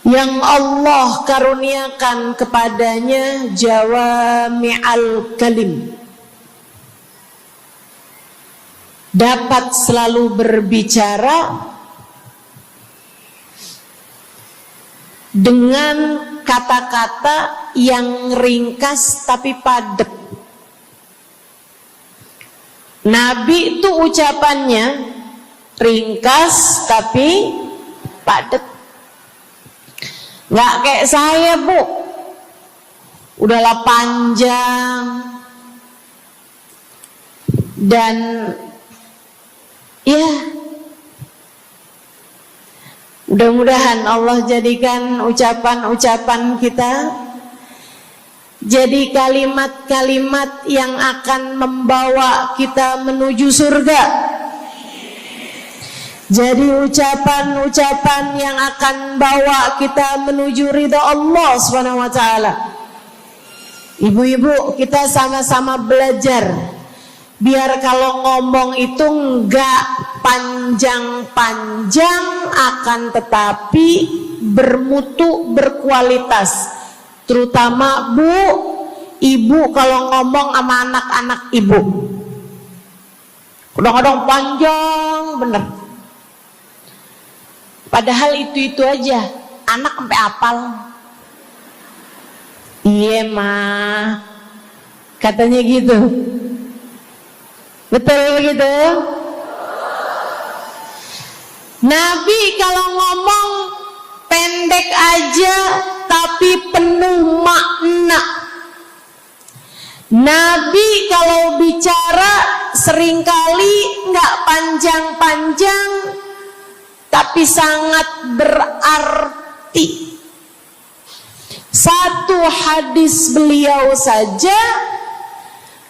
yang Allah karuniakan kepadanya jawami'al kalim, dapat selalu berbicara dengan kata-kata yang ringkas tapi padat. Nabi itu ucapannya ringkas tapi padat. Nggak kayak saya, Bu, udahlah panjang. Dan ya, mudah-mudahan Allah jadikan ucapan-ucapan kita jadi kalimat-kalimat yang akan membawa kita menuju surga. Jadi ucapan-ucapan yang akan bawa kita menuju ridha Allah SWT. Ibu-ibu, kita sama-sama belajar, biar kalau ngomong itu enggak panjang-panjang, akan tetapi bermutu, berkualitas. Terutama Bu, ibu kalau ngomong sama anak-anak ibu, kadang-kadang panjang bener. Padahal itu aja, anak sampai hafal. Iya mah, katanya gitu. Betul gitu? Nabi kalau ngomong pendek aja tapi penuh makna. Nabi kalau bicara seringkali nggak panjang-panjang tapi sangat berarti. Satu hadis beliau saja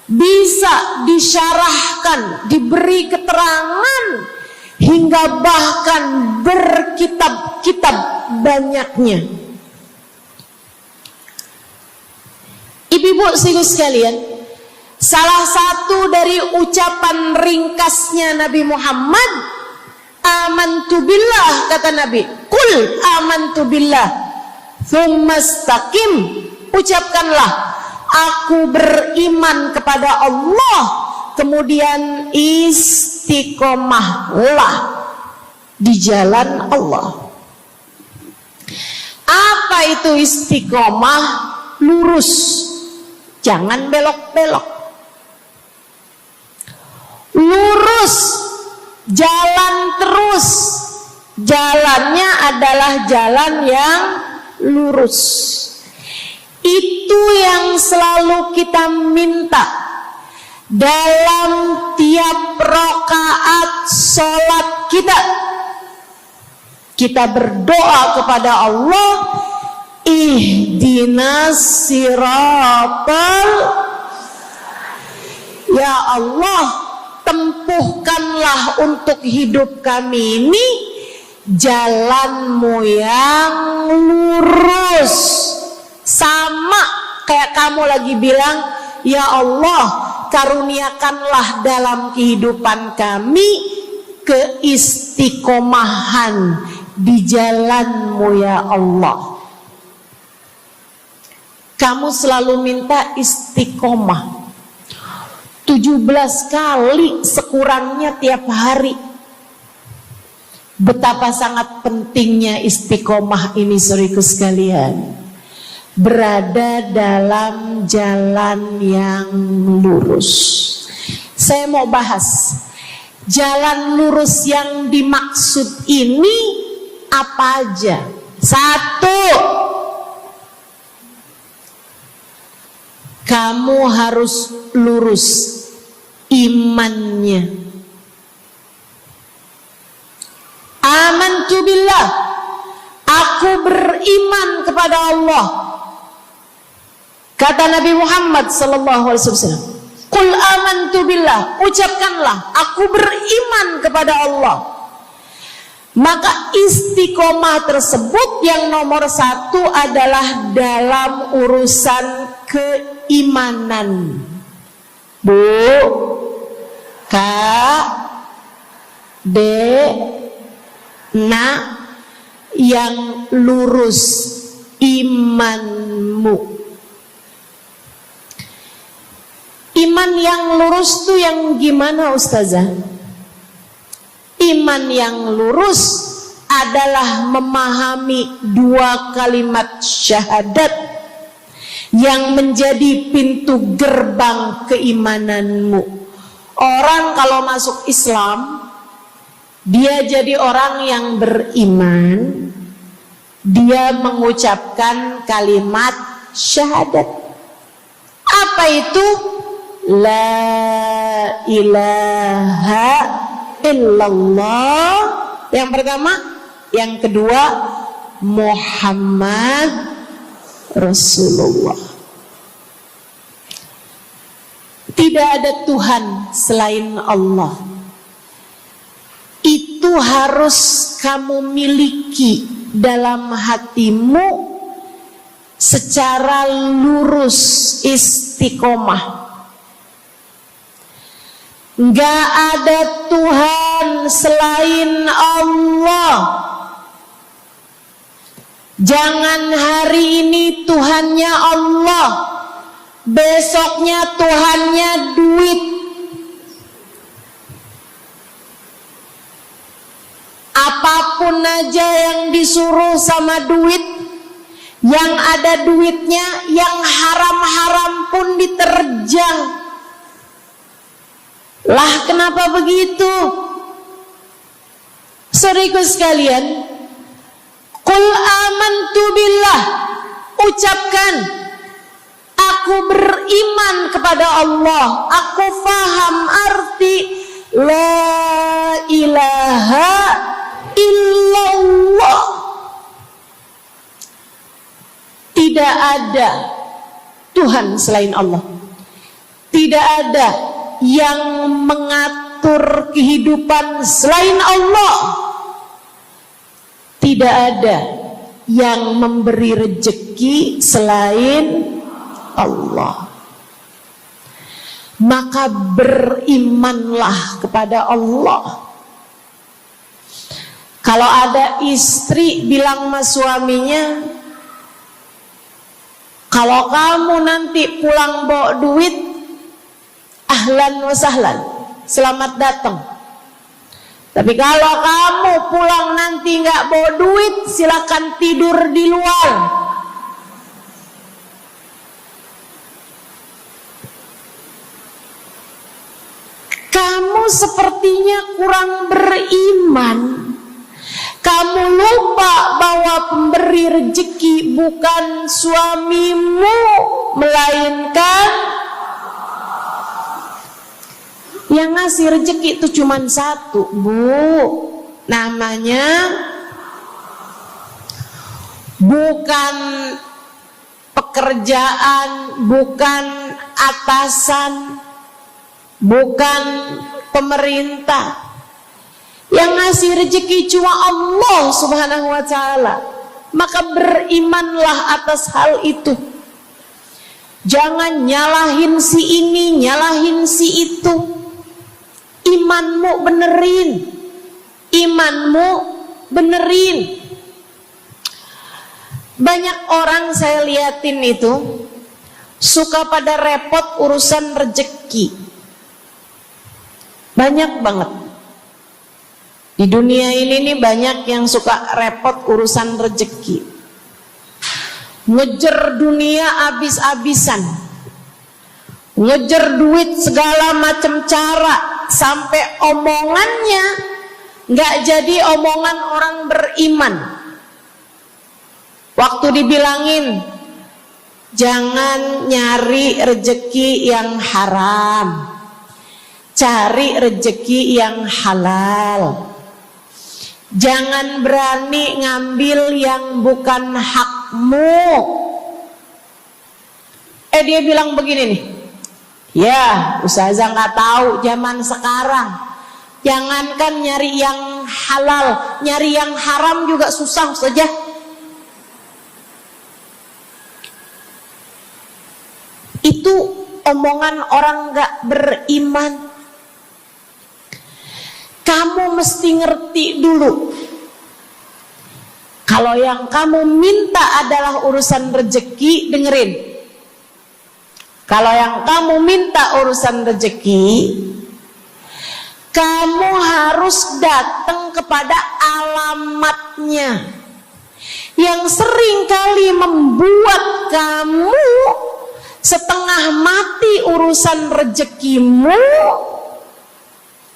bisa disyarahkan, diberi keterangan hingga bahkan berkitab-kitab banyaknya. Ibu-ibu sekalian, salah satu dari ucapan ringkasnya Nabi Muhammad, amantu billah, kata Nabi, qul amantu billah tsumma istaqim, ucapkanlah aku beriman kepada Allah, kemudian istiqomahlah di jalan Allah. Apa itu istiqomah? Lurus, jangan belok-belok. Lurus, jalan terus. Jalannya adalah jalan yang lurus. Itu yang selalu kita minta dalam tiap rakaat sholat kita. Kita berdoa kepada Allah, ihdinas siratal, ya Allah, tempuhkanlah untuk hidup kami ini jalanmu yang lurus. Sama kayak kamu lagi bilang, ya Allah, karuniakanlah dalam kehidupan kami keistiqomahan di jalanmu ya Allah. Kamu selalu minta istiqomah 17 kali sekurangnya tiap hari. Betapa sangat pentingnya istiqomah ini, saudaraku sekalian. Berada dalam jalan yang lurus. Saya mau bahas jalan lurus yang dimaksud ini apa aja. Satu, kamu harus lurus imannya. Amantu billah, aku beriman kepada Allah. Kata Nabi Muhammad sallallahu alaihi wasallam, qul amantu billah, ucapkanlah aku beriman kepada Allah. Maka istiqomah tersebut yang nomor satu adalah dalam urusan keimanan. Bu, Kak, Dek, Nak, yang lurus imanmu. Iman yang lurus tuh yang gimana, Ustazah? Iman yang lurus adalah memahami 2 kalimat syahadat yang menjadi pintu gerbang keimananmu. Orang kalau masuk Islam, dia jadi orang yang beriman, dia mengucapkan kalimat syahadat. Apa itu? La ilaha illallah. Yang pertama. Yang kedua, Muhammad Rasulullah. Tidak ada Tuhan selain Allah. Itu harus kamu miliki dalam hatimu secara lurus, istiqomah. Gak ada Tuhan selain Allah. Jangan hari ini Tuhannya Allah, besoknya Tuhannya duit. Apapun aja yang disuruh sama duit, yang ada duitnya, yang haram-haram pun diterjang. Lah kenapa begitu? Saudaraku sekalian, qul amantu billah, ucapkan aku beriman kepada Allah, aku faham arti la ilaha illallah. Tidak ada Tuhan selain Allah. Tidak ada yang mengatur kehidupan selain Allah. Tidak ada yang memberi rezeki selain Allah. Maka berimanlah kepada Allah. Kalau ada istri bilang sama suaminya, kalau kamu nanti pulang bawa duit, ahlan wa sahlan, selamat datang. Tapi kalau kamu pulang nanti nggak bawa duit, silakan tidur di luar. Kamu sepertinya kurang beriman. Kamu lupa bahwa pemberi rezeki bukan suamimu, melainkan yang ngasih rezeki itu cuma satu, Bu. Namanya bukan pekerjaan, bukan atasan, bukan pemerintah. Yang ngasih rezeki cuma Allah Subhanahu wa ta'ala. Maka berimanlah atas hal itu. Jangan nyalahin si ini, nyalahin si itu. Imanmu benerin. Imanmu benerin. Banyak orang saya liatin itu suka pada repot urusan rezeki. Banyak banget. Di dunia ini nih banyak yang suka repot urusan rezeki. Ngejar dunia abis-abisan. Ngejar duit segala macam cara. Sampai omongannya gak jadi omongan orang beriman. Waktu dibilangin, jangan nyari rezeki yang haram, cari rezeki yang halal. Jangan berani ngambil yang bukan hakmu. Dia bilang begini nih, ya ustazah nggak tahu zaman sekarang. Jangankan nyari yang halal, nyari yang haram juga susah saja. Itu omongan orang nggak beriman. Kamu mesti ngerti dulu. Kalau yang kamu minta adalah urusan rezeki, dengerin. Kalau yang kamu minta urusan rezeki, kamu harus datang kepada alamatnya. Yang sering kali membuat kamu setengah mati urusan rezekimu,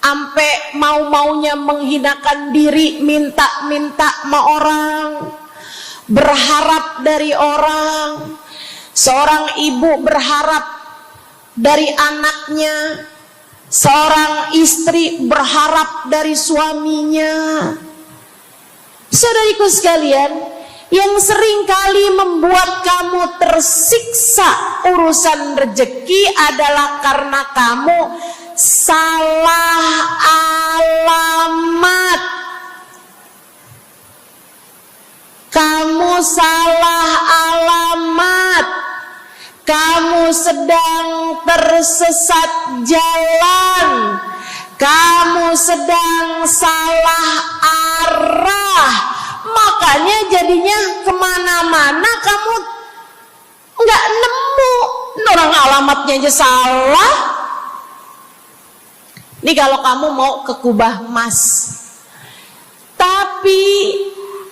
sampai mau-maunya menghinakan diri, minta-minta sama orang, berharap dari orang. Seorang ibu berharap dari anaknya, seorang istri berharap dari suaminya. Saudariku sekalian, yang sering kali membuat kamu tersiksa urusan rezeki adalah karena kamu salah alamat. Kamu salah alamat. Kamu sedang tersesat jalan. Kamu sedang salah arah. Makanya jadinya kemana-mana kamu nggak nemu. Orang alamatnya aja salah. Ini kalau kamu mau ke Kubah Mas, tapi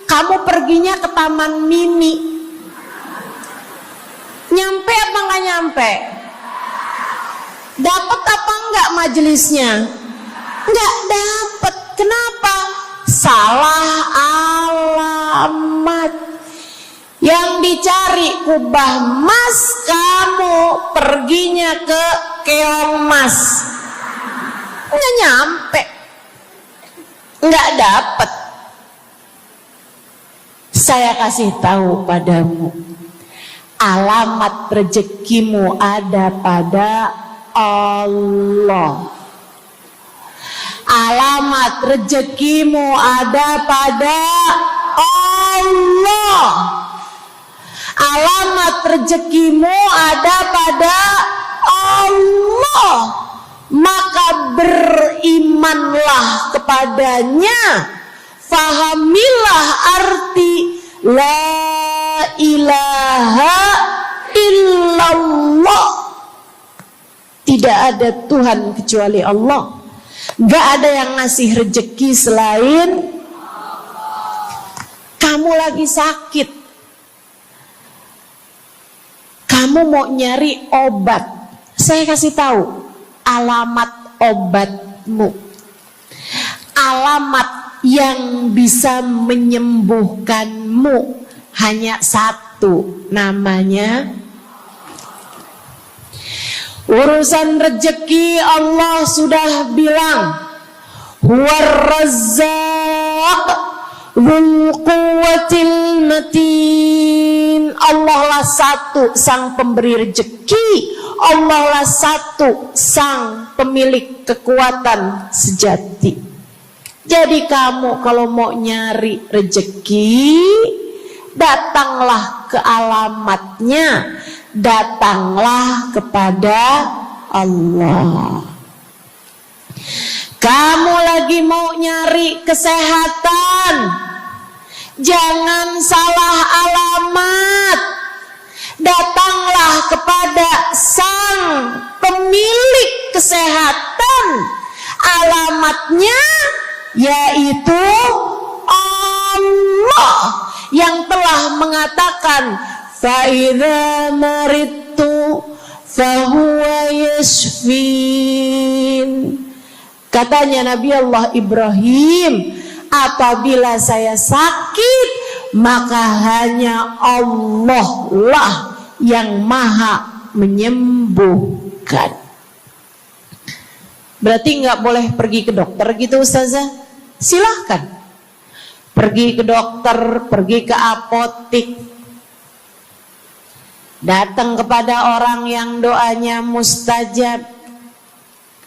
kamu perginya ke Taman Mini, nyampe apa nggak nyampe? Dapat apa nggak majelisnya? Nggak dapat. Kenapa? salah alamat. Yang dicari kubah emas, kamu perginya ke keong emas. Nggak nyampe, nggak dapet. Saya kasih tahu padamu, alamat rezekimu ada pada Allah. Alamat rezekimu ada pada Allah. Alamat rezekimu ada pada Allah. Maka berimanlah kepadanya. Fahamilah arti la ilaha illallah. Tidak ada Tuhan kecuali Allah. Gak ada yang ngasih rezeki selain kamu. Lagi sakit, kamu mau nyari obat, saya kasih tahu alamat obatmu. Alamat yang bisa menyembuhkanmu hanya satu, namanya urusan rezeki. Allah sudah bilang, huwar razzaq dzul quwwatil matin. Allah lah satu sang pemberi rezeki. Allah lah satu sang pemilik kekuatan sejati. Jadi kamu kalau mau nyari rezeki, datanglah ke alamatnya. Datanglah kepada Allah. Kamu lagi mau nyari kesehatan, jangan salah alamat. Datanglah kepada sang pemilik kesehatan. Alamatnya yaitu Allah yang telah mengatakan, فَإِذَا مَرِضْتُ فَهُوَ يَشْفِينِ. Katanya Nabi Allah Ibrahim, apabila saya sakit, maka hanya Allah lah yang maha menyembuhkan. Berarti nggak boleh pergi ke dokter gitu Ustazah? Silahkan pergi ke dokter, pergi ke apotik, datang kepada orang yang doanya mustajab,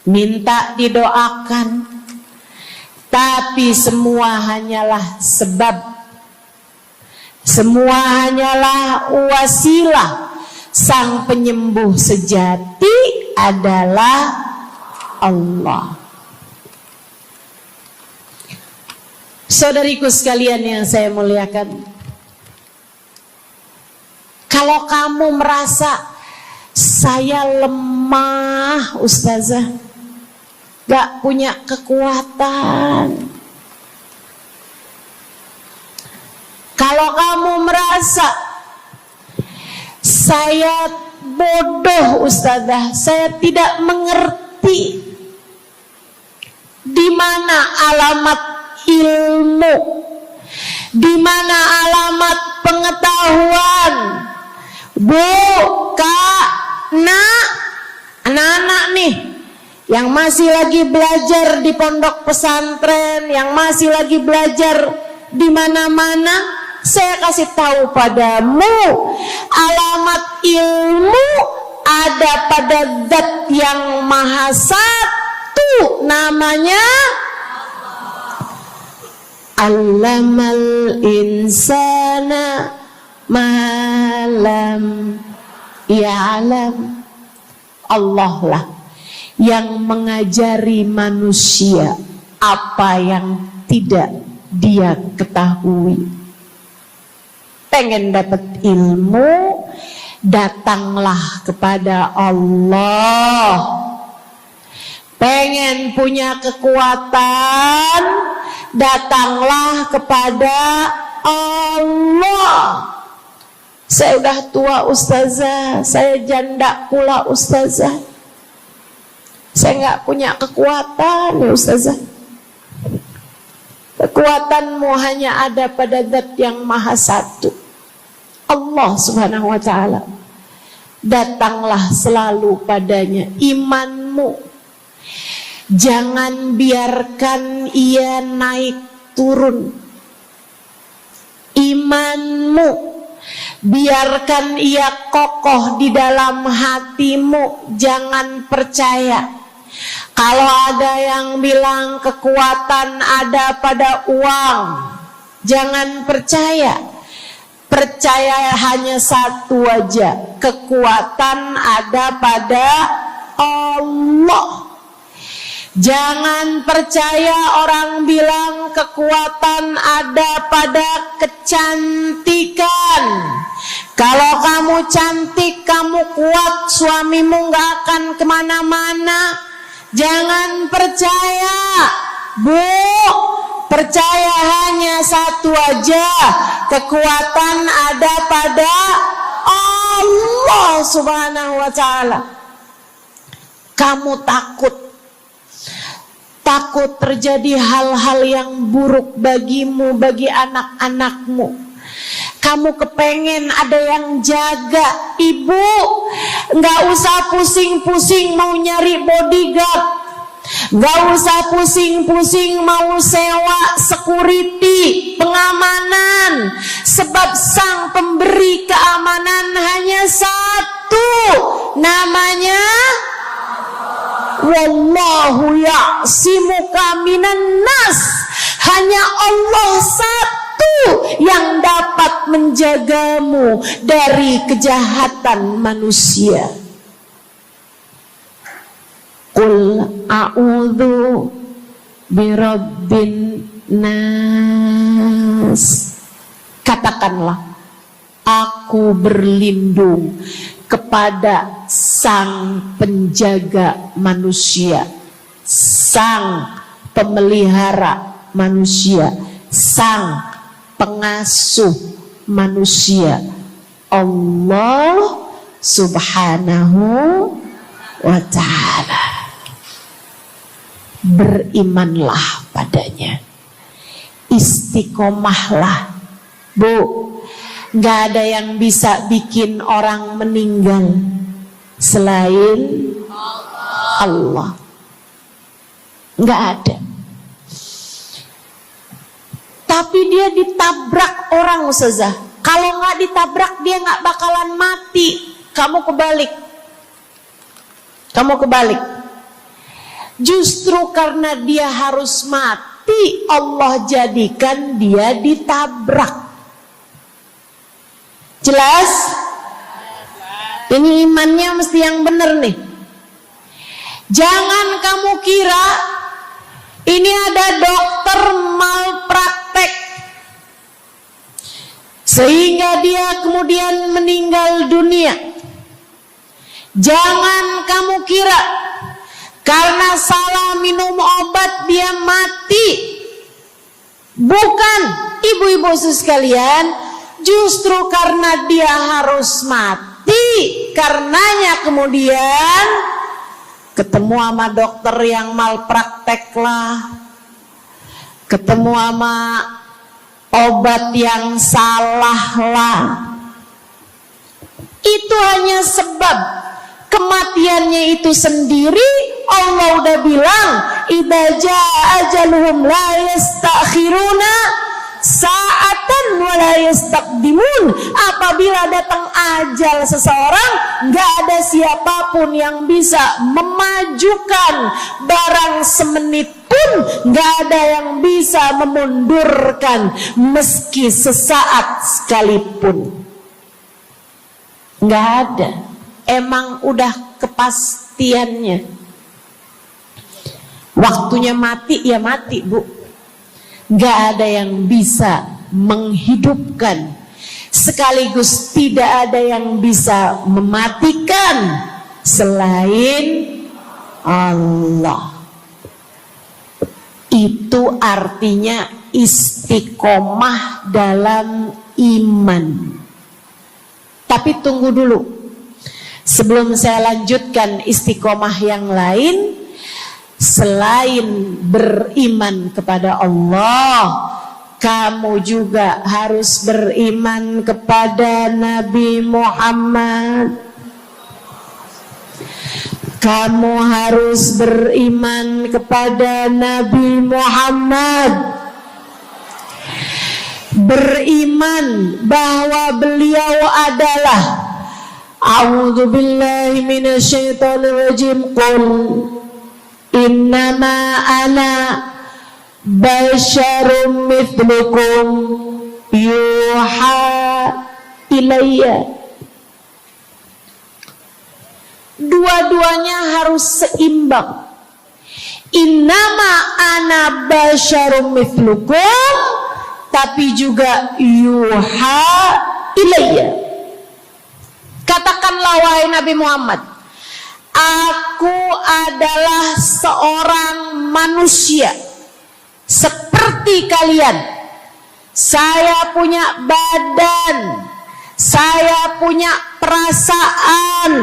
minta didoakan. Tapi semua hanyalah sebab, semua hanyalah wasilah. Sang penyembuh sejati adalah Allah. Saudariku sekalian yang saya muliakan, kalau kamu merasa saya lemah Ustazah, gak punya kekuatan, kalau kamu merasa saya bodoh Ustazah, saya tidak mengerti di mana alamat ilmu, di mana alamat pengetahuan. Bu, Kak, Nak, anak-anak nih yang masih lagi belajar di pondok pesantren, yang masih lagi belajar di mana-mana, saya kasih tahu padamu, alamat ilmu ada pada Zat yang Maha Satu, namanya Allamal insana malam ya'lam. Allah lah yang mengajari manusia apa yang tidak dia ketahui. Pengen dapat ilmu, datanglah kepada Allah. Pengen punya kekuatan, datanglah kepada Allah. Saya udah tua Ustazah, saya janda pula Ustazah, saya nggak punya kekuatan ya Ustazah. Kekuatanmu hanya ada pada Zat yang Maha Satu, Allah Subhanahu wa ta'ala. Datanglah selalu padanya. Imanmu jangan biarkan ia naik turun. Imanmu biarkan ia kokoh di dalam hatimu. Jangan percaya kalau ada yang bilang kekuatan ada pada uang. Jangan percaya. Percaya hanya satu aja, kekuatan ada pada Allah. Jangan percaya orang bilang kekuatan ada pada kecantikan. Kalau kamu cantik, kamu kuat, suamimu gak akan kemana-mana. Jangan percaya, Bu. Percaya hanya satu aja, kekuatan ada pada Allah Subhanahu wa ta'ala. Kamu takut terjadi hal-hal yang buruk bagimu, bagi anak-anakmu. Kamu kepengen ada yang jaga. Ibu gak usah pusing-pusing mau nyari bodyguard, gak usah pusing-pusing mau sewa security, pengamanan. Sebab sang pemberi keamanan hanya satu, namanya Wallahu ya'simuka minan nas. Hanya Allah satu yang dapat menjagamu dari kejahatan manusia. Qul a'udzu birabbin nas. Katakanlah, aku berlindung kepada sang penjaga manusia, sang pemelihara manusia, sang pengasuh manusia, Allah Subhanahu wa ta'ala. Berimanlah padanya, istiqomahlah, Bu. Gak ada yang bisa bikin orang meninggal selain Allah. Gak ada. Tapi dia ditabrak orang, Ustazah. Kalau gak ditabrak dia gak bakalan mati. Kamu kebalik. Justru karena dia harus mati, Allah jadikan dia ditabrak. Jelas? Ini imannya mesti yang benar nih. Jangan kamu kira ini ada dokter malpraktek sehingga dia kemudian meninggal dunia. Jangan kamu kira karena salah minum obat dia mati. Bukan, ibu-ibu sekalian. Justru karena dia harus mati, karenanya kemudian ketemu sama dokter yang malpraktek lah, ketemu sama obat yang salah lah. Itu hanya sebab kematiannya itu sendiri. Allah udah bilang, idza jaa ajaluhum la yastakhiruna sa'atan wa la yastaqdimun. Apabila datang ajal seseorang, gak ada siapapun yang bisa memajukan barang semenit pun, gak ada yang bisa memundurkan meski sesaat sekalipun. Gak ada. Emang udah kepastiannya. Waktunya mati ya mati, Bu. Gak ada yang bisa menghidupkan, sekaligus tidak ada yang bisa mematikan selain Allah. Itu artinya istiqomah dalam iman. Tapi tunggu dulu, sebelum saya lanjutkan istiqomah yang lain, selain beriman kepada Allah, kamu juga harus beriman kepada Nabi Muhammad. Kamu harus beriman kepada Nabi Muhammad. Beriman bahwa beliau adalah, a'udzubillahi minasyaitonir rajim, qul innama ana basyarum mithlukum yuha ilayya. Dua-duanya harus seimbang. Innama ana basyarum mithlukum, tapi juga yuha ilayya. Katakanlah wahai Nabi Muhammad, aku adalah seorang manusia seperti kalian. Saya punya badan, saya punya perasaan.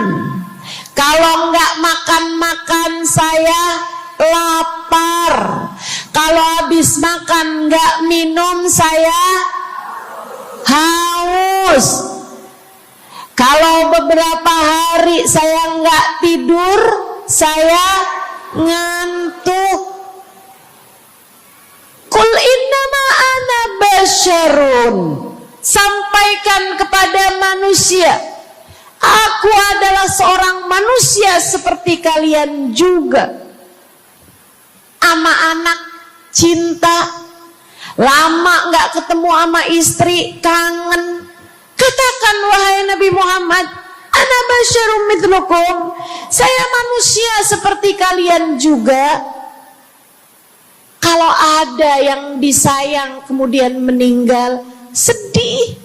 Kalau nggak makan-makan saya lapar. Kalau habis makan nggak minum saya haus. Kalau beberapa hari saya nggak tidur saya ngantuk. Qul innama ana basyarun, sampaikan kepada manusia, aku adalah seorang manusia seperti kalian juga. Ama anak cinta, lama nggak ketemu sama istri kangen. Katakan wahai Nabi Muhammad, ana basyarum mithlukum, saya manusia seperti kalian juga. Kalau ada yang disayang kemudian meninggal, sedih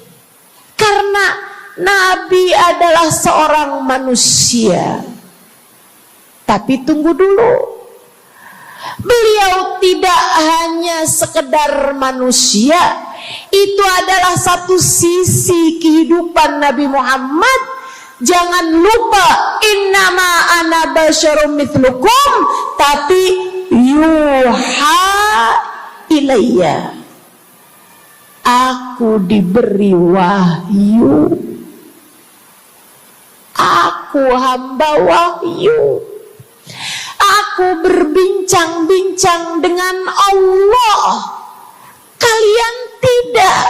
karena Nabi adalah seorang manusia. Tapi tunggu dulu, beliau tidak hanya sekedar manusia. Itu adalah satu sisi kehidupan Nabi Muhammad. Jangan lupa, innama ana basyarum mithlukum, tapi yuha ilayya, aku diberi wahyu, aku hamba wahyu, aku berbincang-bincang dengan Allah, kalian tidak.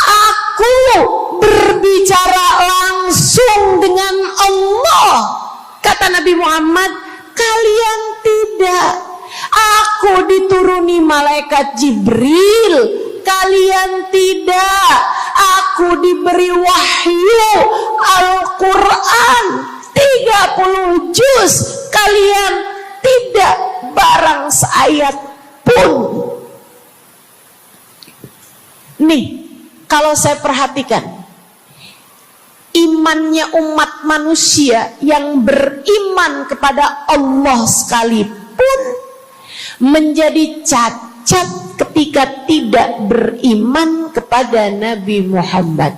Aku berbicara langsung dengan Allah, kata Nabi Muhammad, kalian tidak. Aku dituruni malaikat Jibril, kalian tidak. Aku diberi wahyu Al-Quran 30 juz, kalian tidak barang seayat pun. Nih, kalau saya perhatikan, imannya umat manusia yang beriman kepada Allah sekalipun menjadi cacat ketika tidak beriman kepada Nabi Muhammad.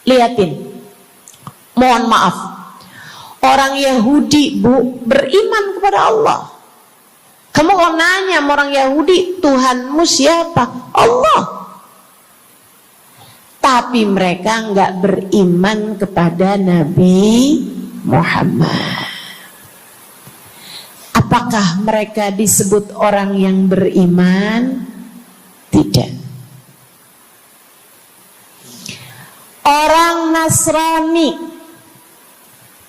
Lihatin, mohon maaf, orang Yahudi beriman kepada Allah. Kamu kalau nanya sama orang Yahudi, Tuhanmu siapa? Allah. Tapi mereka nggak beriman kepada Nabi Muhammad. Apakah mereka disebut orang yang beriman? Tidak. Orang Nasrani,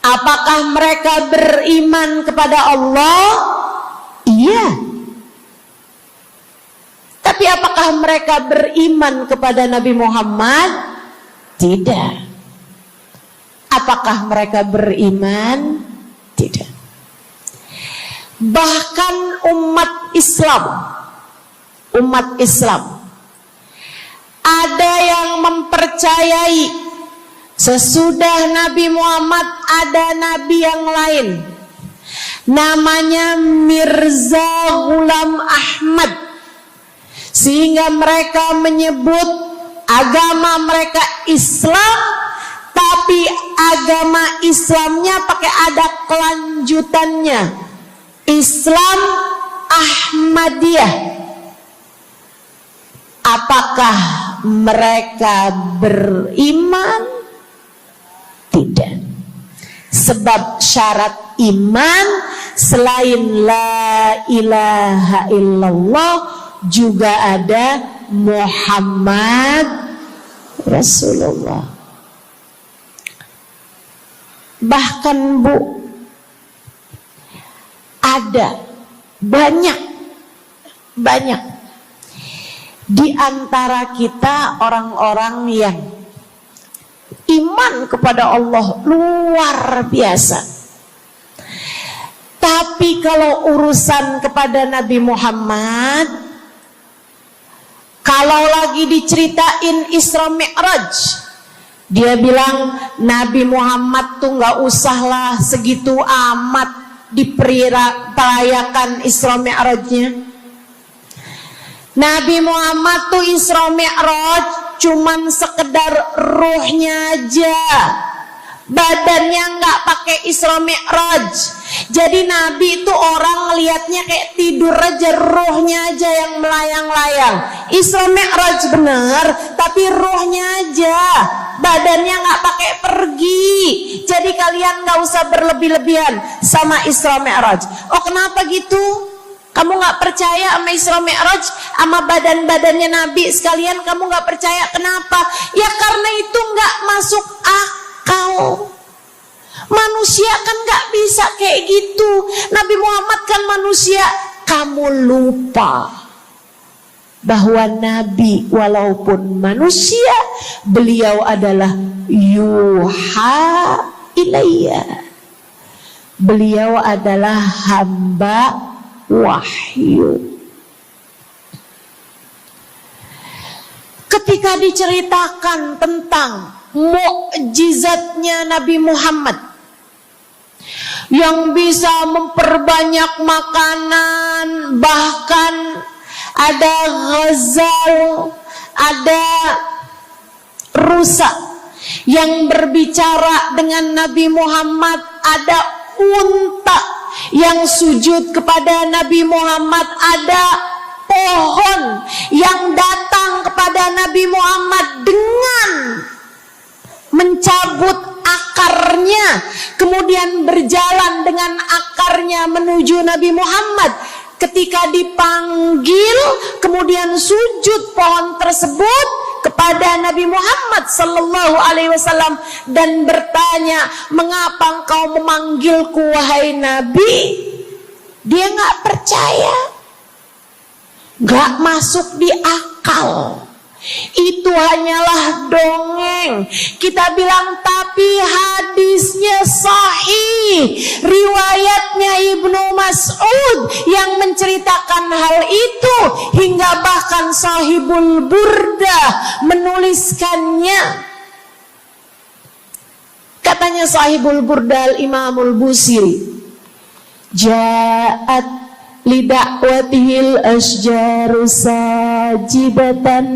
apakah mereka beriman kepada Allah? Iya. Tapi apakah mereka beriman kepada Nabi Muhammad? Tidak. Apakah mereka beriman? Tidak. Bahkan umat Islam ada yang mempercayai sesudah Nabi Muhammad ada nabi yang lain, namanya Mirza Ghulam Ahmad, sehingga mereka menyebut agama mereka Islam, tapi agama Islamnya pakai ada kelanjutannya, Islam Ahmadiyah, apakah mereka beriman? Tidak. Sebab syarat iman selain la ilaha illallah juga ada Muhammad Rasulullah. Bahkan Bu, ada banyak di antara kita orang-orang yang iman kepada Allah luar biasa, tapi kalau urusan kepada Nabi Muhammad, kalau lagi diceritain Isra Mi'raj, dia bilang Nabi Muhammad tuh gak usahlah segitu amat diperayakan Isra Mi'rajnya. Nabi Muhammad tuh Isra Mi'raj cuman sekedar ruhnya aja, badannya nggak pakai Isra Mi'raj. Jadi Nabi itu orang ngelihatnya kayak tidur aja, ruhnya aja yang melayang-layang. Isra Mi'raj bener, tapi ruhnya aja, badannya nggak pakai pergi. Jadi kalian nggak usah berlebih-lebihan sama Isra Mi'raj. Oh kenapa gitu? Kamu gak percaya sama Isra Mi'raj, sama badan-badannya Nabi sekalian, kamu gak percaya, kenapa? Ya karena itu gak masuk akal. Manusia kan gak bisa kayak gitu. Nabi Muhammad kan manusia. Kamu lupa bahwa Nabi walaupun manusia, beliau adalah yuha ilayya. Beliau adalah hamba wahyu. Ketika diceritakan tentang mukjizatnya Nabi Muhammad yang bisa memperbanyak makanan, bahkan ada ghazal, ada rusa yang berbicara dengan Nabi Muhammad, ada unta yang sujud kepada Nabi Muhammad, ada pohon yang datang kepada Nabi Muhammad dengan mencabut akarnya, kemudian berjalan dengan akarnya menuju Nabi Muhammad. Ketika dipanggil, kemudian sujud pohon tersebut kepada Nabi Muhammad sallallahu alaihi wasallam dan bertanya, "Mengapa engkau memanggilku wahai Nabi?" Dia nggak percaya, nggak masuk di akal. Itu hanyalah dongeng. Kita bilang tapi hadisnya sahih. Riwayatnya Ibnu Mas'ud yang menceritakan hal itu, hingga bahkan Sahibul Burda menuliskannya. Katanya Sahibul Burda Al-Imamul Busiri, Ja'at lidakwatihil asjaru sajibatan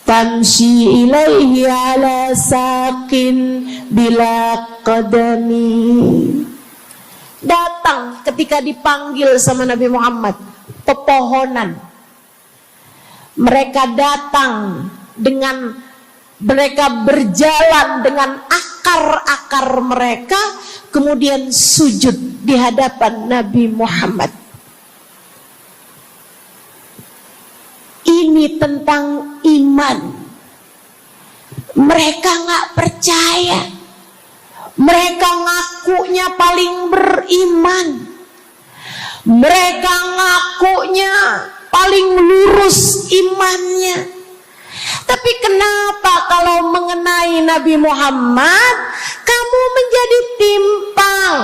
tamshi ilaihi ala saqin bila qadami. Datang ketika dipanggil sama Nabi Muhammad pepohonan. Mereka datang dengan, mereka berjalan dengan akar-akar mereka, kemudian sujud di hadapan Nabi Muhammad. Ini tentang iman. Mereka gak percaya. Mereka ngakunya paling beriman. Mereka ngakunya paling lurus imannya. Tapi kenapa kalau mengenai Nabi Muhammad kamu menjadi timpang?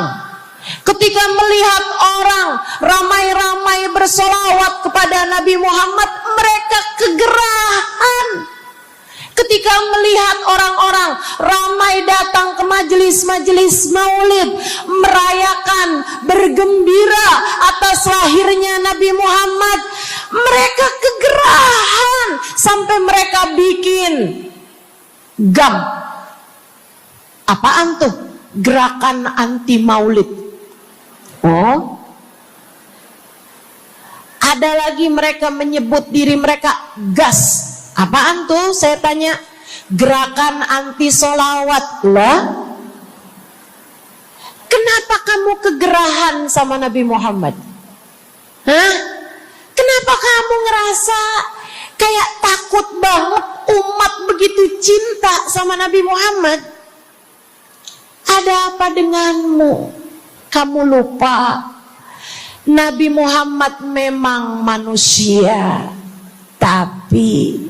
Ketika melihat orang ramai-ramai bersolawat kepada Nabi Muhammad, mereka kegerahan. Ketika melihat orang-orang ramai datang ke majelis-majelis maulid, merayakan, bergembira atas lahirnya Nabi Muhammad, mereka kegerahan sampai mereka bikin GAM. Apaan tuh? Gerakan anti maulid. Oh, Ada lagi mereka menyebut diri mereka gas. Apaan tuh? Saya tanya. Gerakan anti solawat lah. Kenapa kamu kegerahan sama Nabi Muhammad? Hah? Kenapa kamu ngerasa kayak takut banget umat begitu cinta sama Nabi Muhammad? Ada apa denganmu? Kamu lupa Nabi Muhammad memang manusia, tapi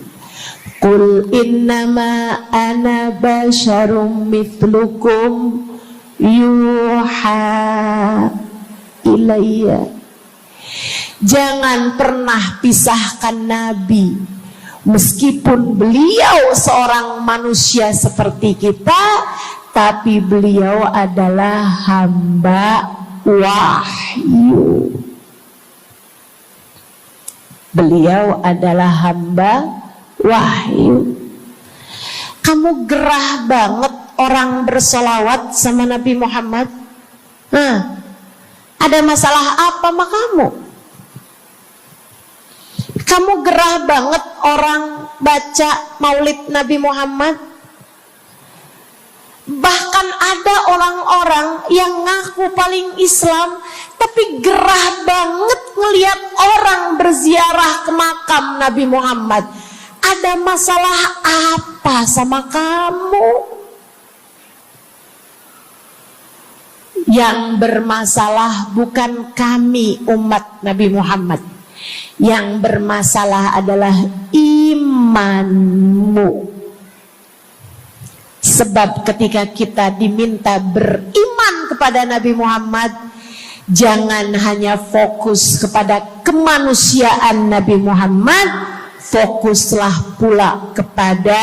qul innama ana basyarum mithlukum yuha ilayya. Jangan pernah pisahkan Nabi. Meskipun beliau seorang manusia seperti kita, tapi beliau adalah hamba wahyu. Beliau adalah hamba wahyu. Kamu gerah banget orang bersolawat sama Nabi Muhammad. Ada masalah apa sama kamu? Kamu gerah banget orang baca maulid Nabi Muhammad. Bahkan ada orang-orang yang ngaku paling Islam, tapi gerah banget ngelihat orang berziarah ke makam Nabi Muhammad. Ada masalah apa sama kamu? Yang bermasalah bukan kami umat Nabi Muhammad. Yang bermasalah adalah imanmu. Sebab ketika kita diminta beriman kepada Nabi Muhammad, jangan hanya fokus kepada kemanusiaan Nabi Muhammad, fokuslah pula kepada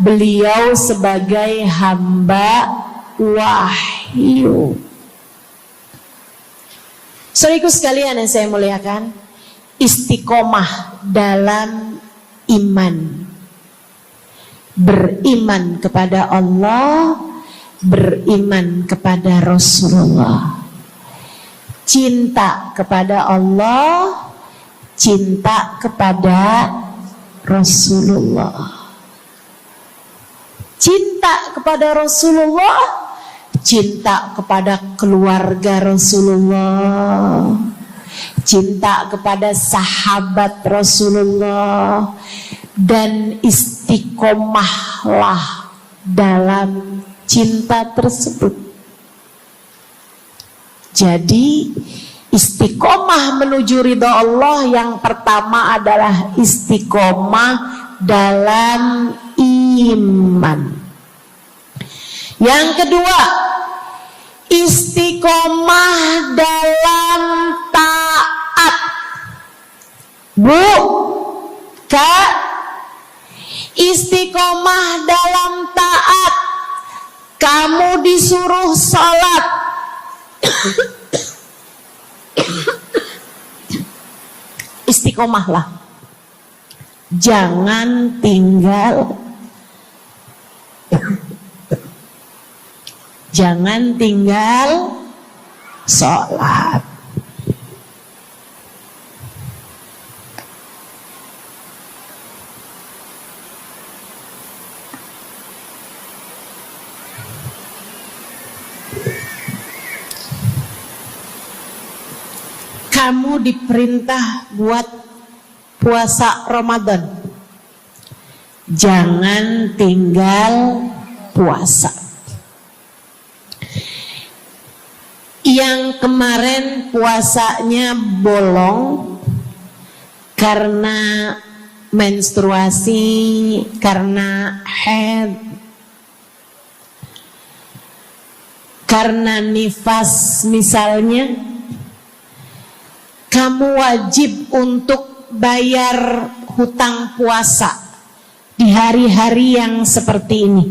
beliau sebagai hamba wahyu. Saudaraku sekalian yang saya muliakan, istiqomah dalam iman. Beriman kepada Allah, beriman kepada Rasulullah. Cinta kepada Allah, cinta kepada Rasulullah. Cinta kepada Rasulullah, cinta kepada keluarga Rasulullah, cinta kepada sahabat Rasulullah, dan istiqomahlah dalam cinta tersebut. Jadi istiqomah menuju ridha Allah yang pertama adalah istiqomah dalam iman. Yang kedua, istiqomah dalam taat. Bu, Kak, istiqomah dalam taat. Kamu disuruh sholat, istiqomahlah. Jangan tinggal sholat. Kamu diperintah buat puasa Ramadan. Jangan tinggal puasa. Yang kemarin puasanya bolong karena menstruasi, karena haid, karena nifas misalnya, kamu wajib untuk bayar hutang puasa di hari-hari yang seperti ini.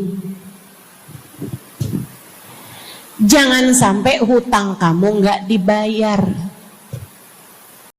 Jangan sampai hutang kamu nggak dibayar.